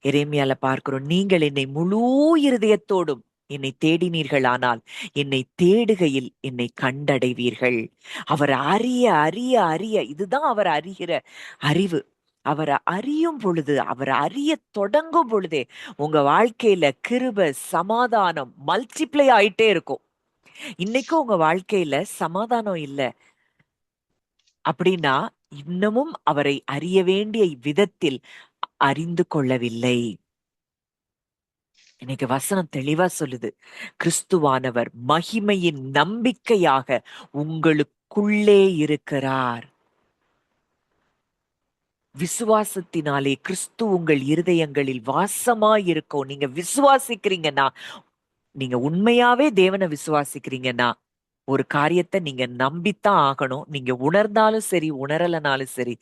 எரேமியால பார்க்கிறோம், நீங்கள் என்னை முழு இருதயத்தோடும் என்னை தேடினீர்களானால் என்னை தேடுகையில் என்னை கண்டடைவீர்கள். அவர் அறிய அறிய அறிய, இதுதான் அவர் அறிகிற அறிவு. அவரை அறியும் பொழுது, அவரை அறிய தொடங்கும் பொழுதே உங்க வாழ்க்கையில கிருபை சமாதானம் மல்டிப்ளை ஆயிட்டே இருக்கும். இன்னைக்கும் உங்க வாழ்க்கையில சமாதானம் இல்ல அப்படின்னா, இன்னமும் அவரை அறிய வேண்டிய விதத்தில் அறிந்து கொள்ளவில்லை. இன்னைக்கு வசனம் தெளிவா சொல்லுது, கிறிஸ்துவானவர் மகிமையின் நம்பிக்கையாக உங்களுக்குள்ளே இருக்கிறார். விசுவாசத்தினாலே கிறிஸ்து உங்கள் இருதயங்களில் வாசமாயிருக்கும். நீங்க விசுவாசிக்கிறீங்கன்னா, நீங்க உண்மையாவே தேவனை விசுவாசிக்கிறீங்கன்னா, ஒரு காரியத்தை நீங்க நம்பித்தான் ஆகணும். நீங்க உணர்ந்தாலும் சரி, உணரலனாலும் சரி,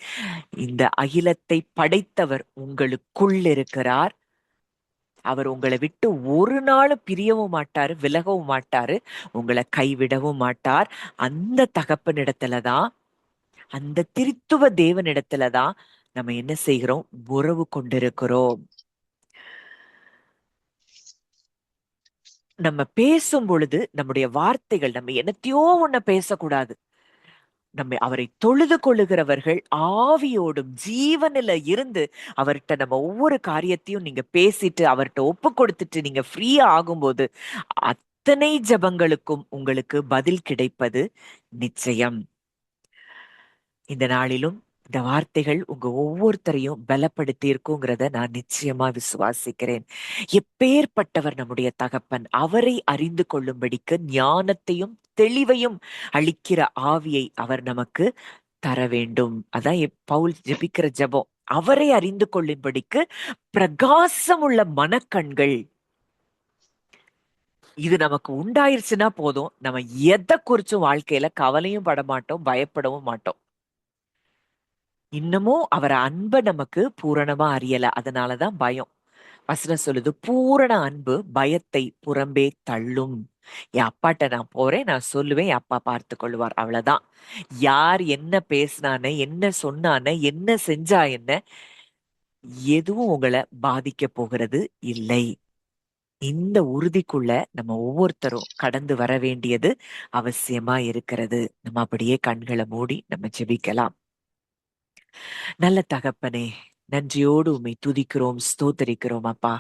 இந்த அகிலத்தை படைத்தவர் உங்களுக்குள் இருக்கிறார். அவர் உங்களை விட்டு ஒரு நாளும் பிரியவும் மாட்டாரு, விலகவும் மாட்டாரு, உங்களை கைவிடவும் மாட்டார். அந்த தகப்பனிடத்துலதான், அந்த திருத்துவ தேவனிடத்துலதான் நம்ம என்ன செய்கிறோம், உறவு கொண்டிருக்கிறோம். நம்ம பேசும் பொழுது நம்முடைய வார்த்தைகள், நம்ம என்னத்தையோ ஒண்ண பேசக்கூடாது. நம்ம அவரை தொழுது கொள்ளுகிறவர்கள் ஆவியோடும் ஜீவனில இருந்து அவர்கிட்ட நம்ம ஒவ்வொரு காரியத்தையும் நீங்க பேசிட்டு அவர்கிட்ட ஒப்பு கொடுத்துட்டு நீங்க ஃப்ரீயா ஆகும்போது அத்தனை ஜெபங்களுக்கும் உங்களுக்கு பதில் கிடைப்பது நிச்சயம். இந்த நாளிலும் இந்த வார்த்தைகள் உங்க ஒவ்வொருத்தரையும் பலப்படுத்தி இருக்குங்கிறத நான் நிச்சயமா விசுவாசிக்கிறேன். எப்பேற்பட்டவர் நம்முடைய தகப்பன், அவரை அறிந்து கொள்ளும்படிக்கு ஞானத்தையும் தெளிவையும் அளிக்கிற ஆவியை அவர் நமக்கு தர வேண்டும். அதான் பவுல் ஜெபிக்கிற ஜெபம். அவரை அறிந்து கொள்ளும்படிக்கு பிரகாசம் உள்ள மனக்கண்கள், இது நமக்கு உண்டாயிருச்சுன்னா போதும், நம்ம எதை குறிச்சும் வாழ்க்கையில கவலையும் பட மாட்டோம், பயப்படவும் மாட்டோம். இன்னமும் அவர் அன்பை நமக்கு பூரணமா அறியல, அதனாலதான் பயம். வசனம் சொல்லுது, பூரண அன்பு பயத்தை புறம்பே தள்ளும். என் அப்பாட்ட நான் போறேன், நான் சொல்லுவேன், என் அப்பா பார்த்து கொள்வார், அவ்வளவுதான். யார் என்ன பேசினான, என்ன சொன்னான, என்ன செஞ்சா என்ன, எதுவும் உங்களை பாதிக்க போகிறது இல்லை. இந்த உறுதிக்குள்ள நம்ம ஒவ்வொருத்தரும் கடந்து வர வேண்டியது அவசியமா இருக்கிறது. நம்ம அப்படியே கண்களை மூடி நம்ம ஜெபிக்கலாம். நல்ல தகப்பனே, நன்றியோடு உம்மை துதிக்கிறோம், ஸ்தோத்தரிக்கிறோம் அப்பா.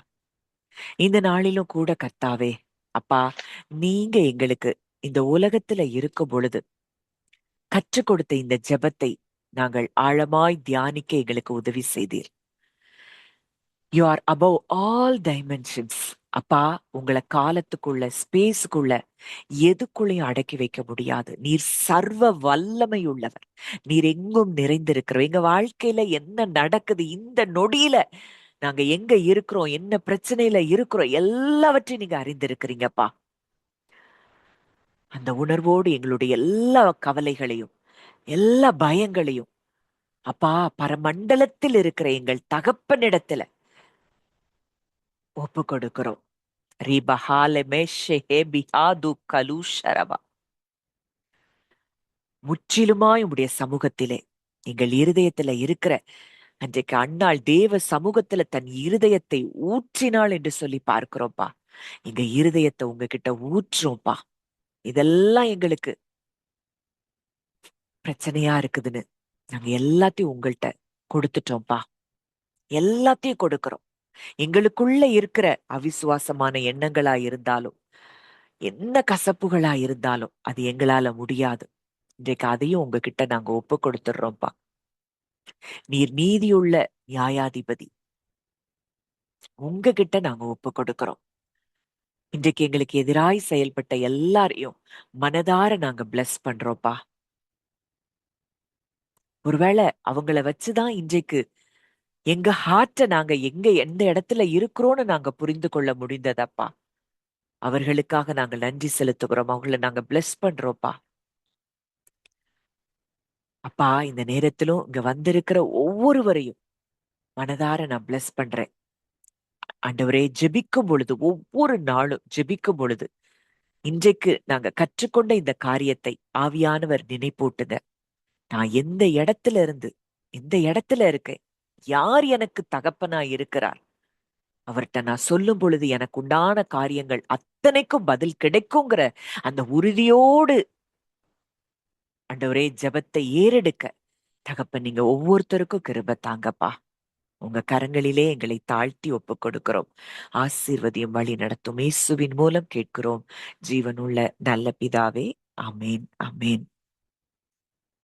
இந்த நாளிலும் கூட கர்த்தாவே, அப்பா, நீங்க எங்களுக்கு இந்த உலகத்துல இருக்கும் பொழுது கற்றுக் கொடுத்த இந்த ஜெபத்தை நாங்கள் ஆழமாய் தியானிக்க எங்களுக்கு உதவி செய்தீர். You are above all dimensions. அப்பா, உங்களை காலத்துக்குள்ள, ஸ்பேஸுக்குள்ள எதுக்குள்ளேயும் அடக்கி வைக்க முடியாது. நீர் சர்வ வல்லமை உள்ளவர். நீர் எங்கும் நிறைந்திருக்கிறோம். எங்க வாழ்க்கையில என்ன நடக்குது, இந்த நொடியில நாங்க எங்க இருக்கிறோம், என்ன பிரச்சனையில இருக்கிறோம், எல்லாவற்றையும் நீங்க அறிந்திருக்கிறீங்கப்பா. அந்த உணர்வோடு எங்களுடைய எல்லா கவலைகளையும், எல்லா பயங்களையும் அப்பா, பரமண்டலத்தில் இருக்கிற எங்கள் தகப்பனிடத்துல ஒப்பு கொடுக்கிறோம். முற்றிலுமாய் உம்முடைய சமூகத்திலே எங்கள் இருதயத்துல இருக்கிற, அன்றைக்கு அன்னாள் தேவ சமூகத்துல தன் இருதயத்தை ஊற்றினாள் என்று சொல்லி பார்க்கிறோம்ப்பா. எங்க இருதயத்தை உங்ககிட்ட ஊற்றுறோம்ப்பா. இதெல்லாம் எங்களுக்கு பிரச்சனையா இருக்குதுன்னு நாங்க எல்லாத்தையும் உங்கள்கிட்ட கொடுத்துட்டோம்ப்பா. எல்லாத்தையும் கொடுக்கிறோம். எங்களுக்குள்ள இருக்கிற அவிசுவாசமான எண்ணங்களா இருந்தாலும், என்ன கசப்புகளா இருந்தாலும் அது எங்களால முடியாது. இன்றைக்கு அதையும் உங்ககிட்ட நாங்க ஒப்பு கொடுத்துடுறோம்ப்பா. நீர் நீதியுள்ள நியாயாதிபதி. உங்ககிட்ட நாங்க ஒப்பு கொடுக்கிறோம். இன்றைக்கு எங்களுக்கு எதிராய் செயல்பட்ட எல்லாரையும் மனதார நாங்க பிளஸ் பண்றோம்ப்பா. ஒருவேளை அவங்கள வச்சுதான் இன்றைக்கு எங்க ஹார்ட்ட நாங்க எந்த இடத்துல இருக்கிறோம்னு நாங்க புரிந்து கொள்ள முடிந்ததப்பா. அவர்களுக்காக நாங்க நன்றி செலுத்துகிறோம். அவங்கள நாங்க பிளஸ் பண்றோம்ப்பா. அப்பா, இந்த நேரத்திலும் இங்க வந்திருக்கிற ஒவ்வொருவரையும் மனதார நான் பிளஸ் பண்றேன். ஆண்டவரே, ஜெபிக்கும் பொழுது, ஒவ்வொரு நாளும் ஜெபிக்கும் பொழுது, இன்றைக்கு நாங்க கற்றுக்கொண்ட இந்த காரியத்தை ஆவியானவர் நினைப்பூட்டுங்க. நான் எந்த இடத்துல இருக்கேன், யார் எனக்கு தகப்பனா இருக்கிறார், அவர்கிட்ட நான் சொல்லும் பொழுது எனக்கு உண்டான காரியங்கள் அத்தனைக்கும் பதில் கிடைக்குங்கிற அந்த உறுதியோடு ஆண்டவரே ஜெபத்தை ஏறெடுக்க தகப்பன் நீங்க ஒவ்வொருத்தருக்கும் கிருபை தாங்கப்பா. உங்க கரங்களிலே எங்களை தாழ்த்தி ஒப்புக் கொடுக்கிறோம். ஆசீர்வதியும் வழி நடத்தும் இயேசுவின் மூலம் கேட்கிறோம் ஜீவனுள்ள நல்ல பிதாவே. ஆமேன், ஆமேன்.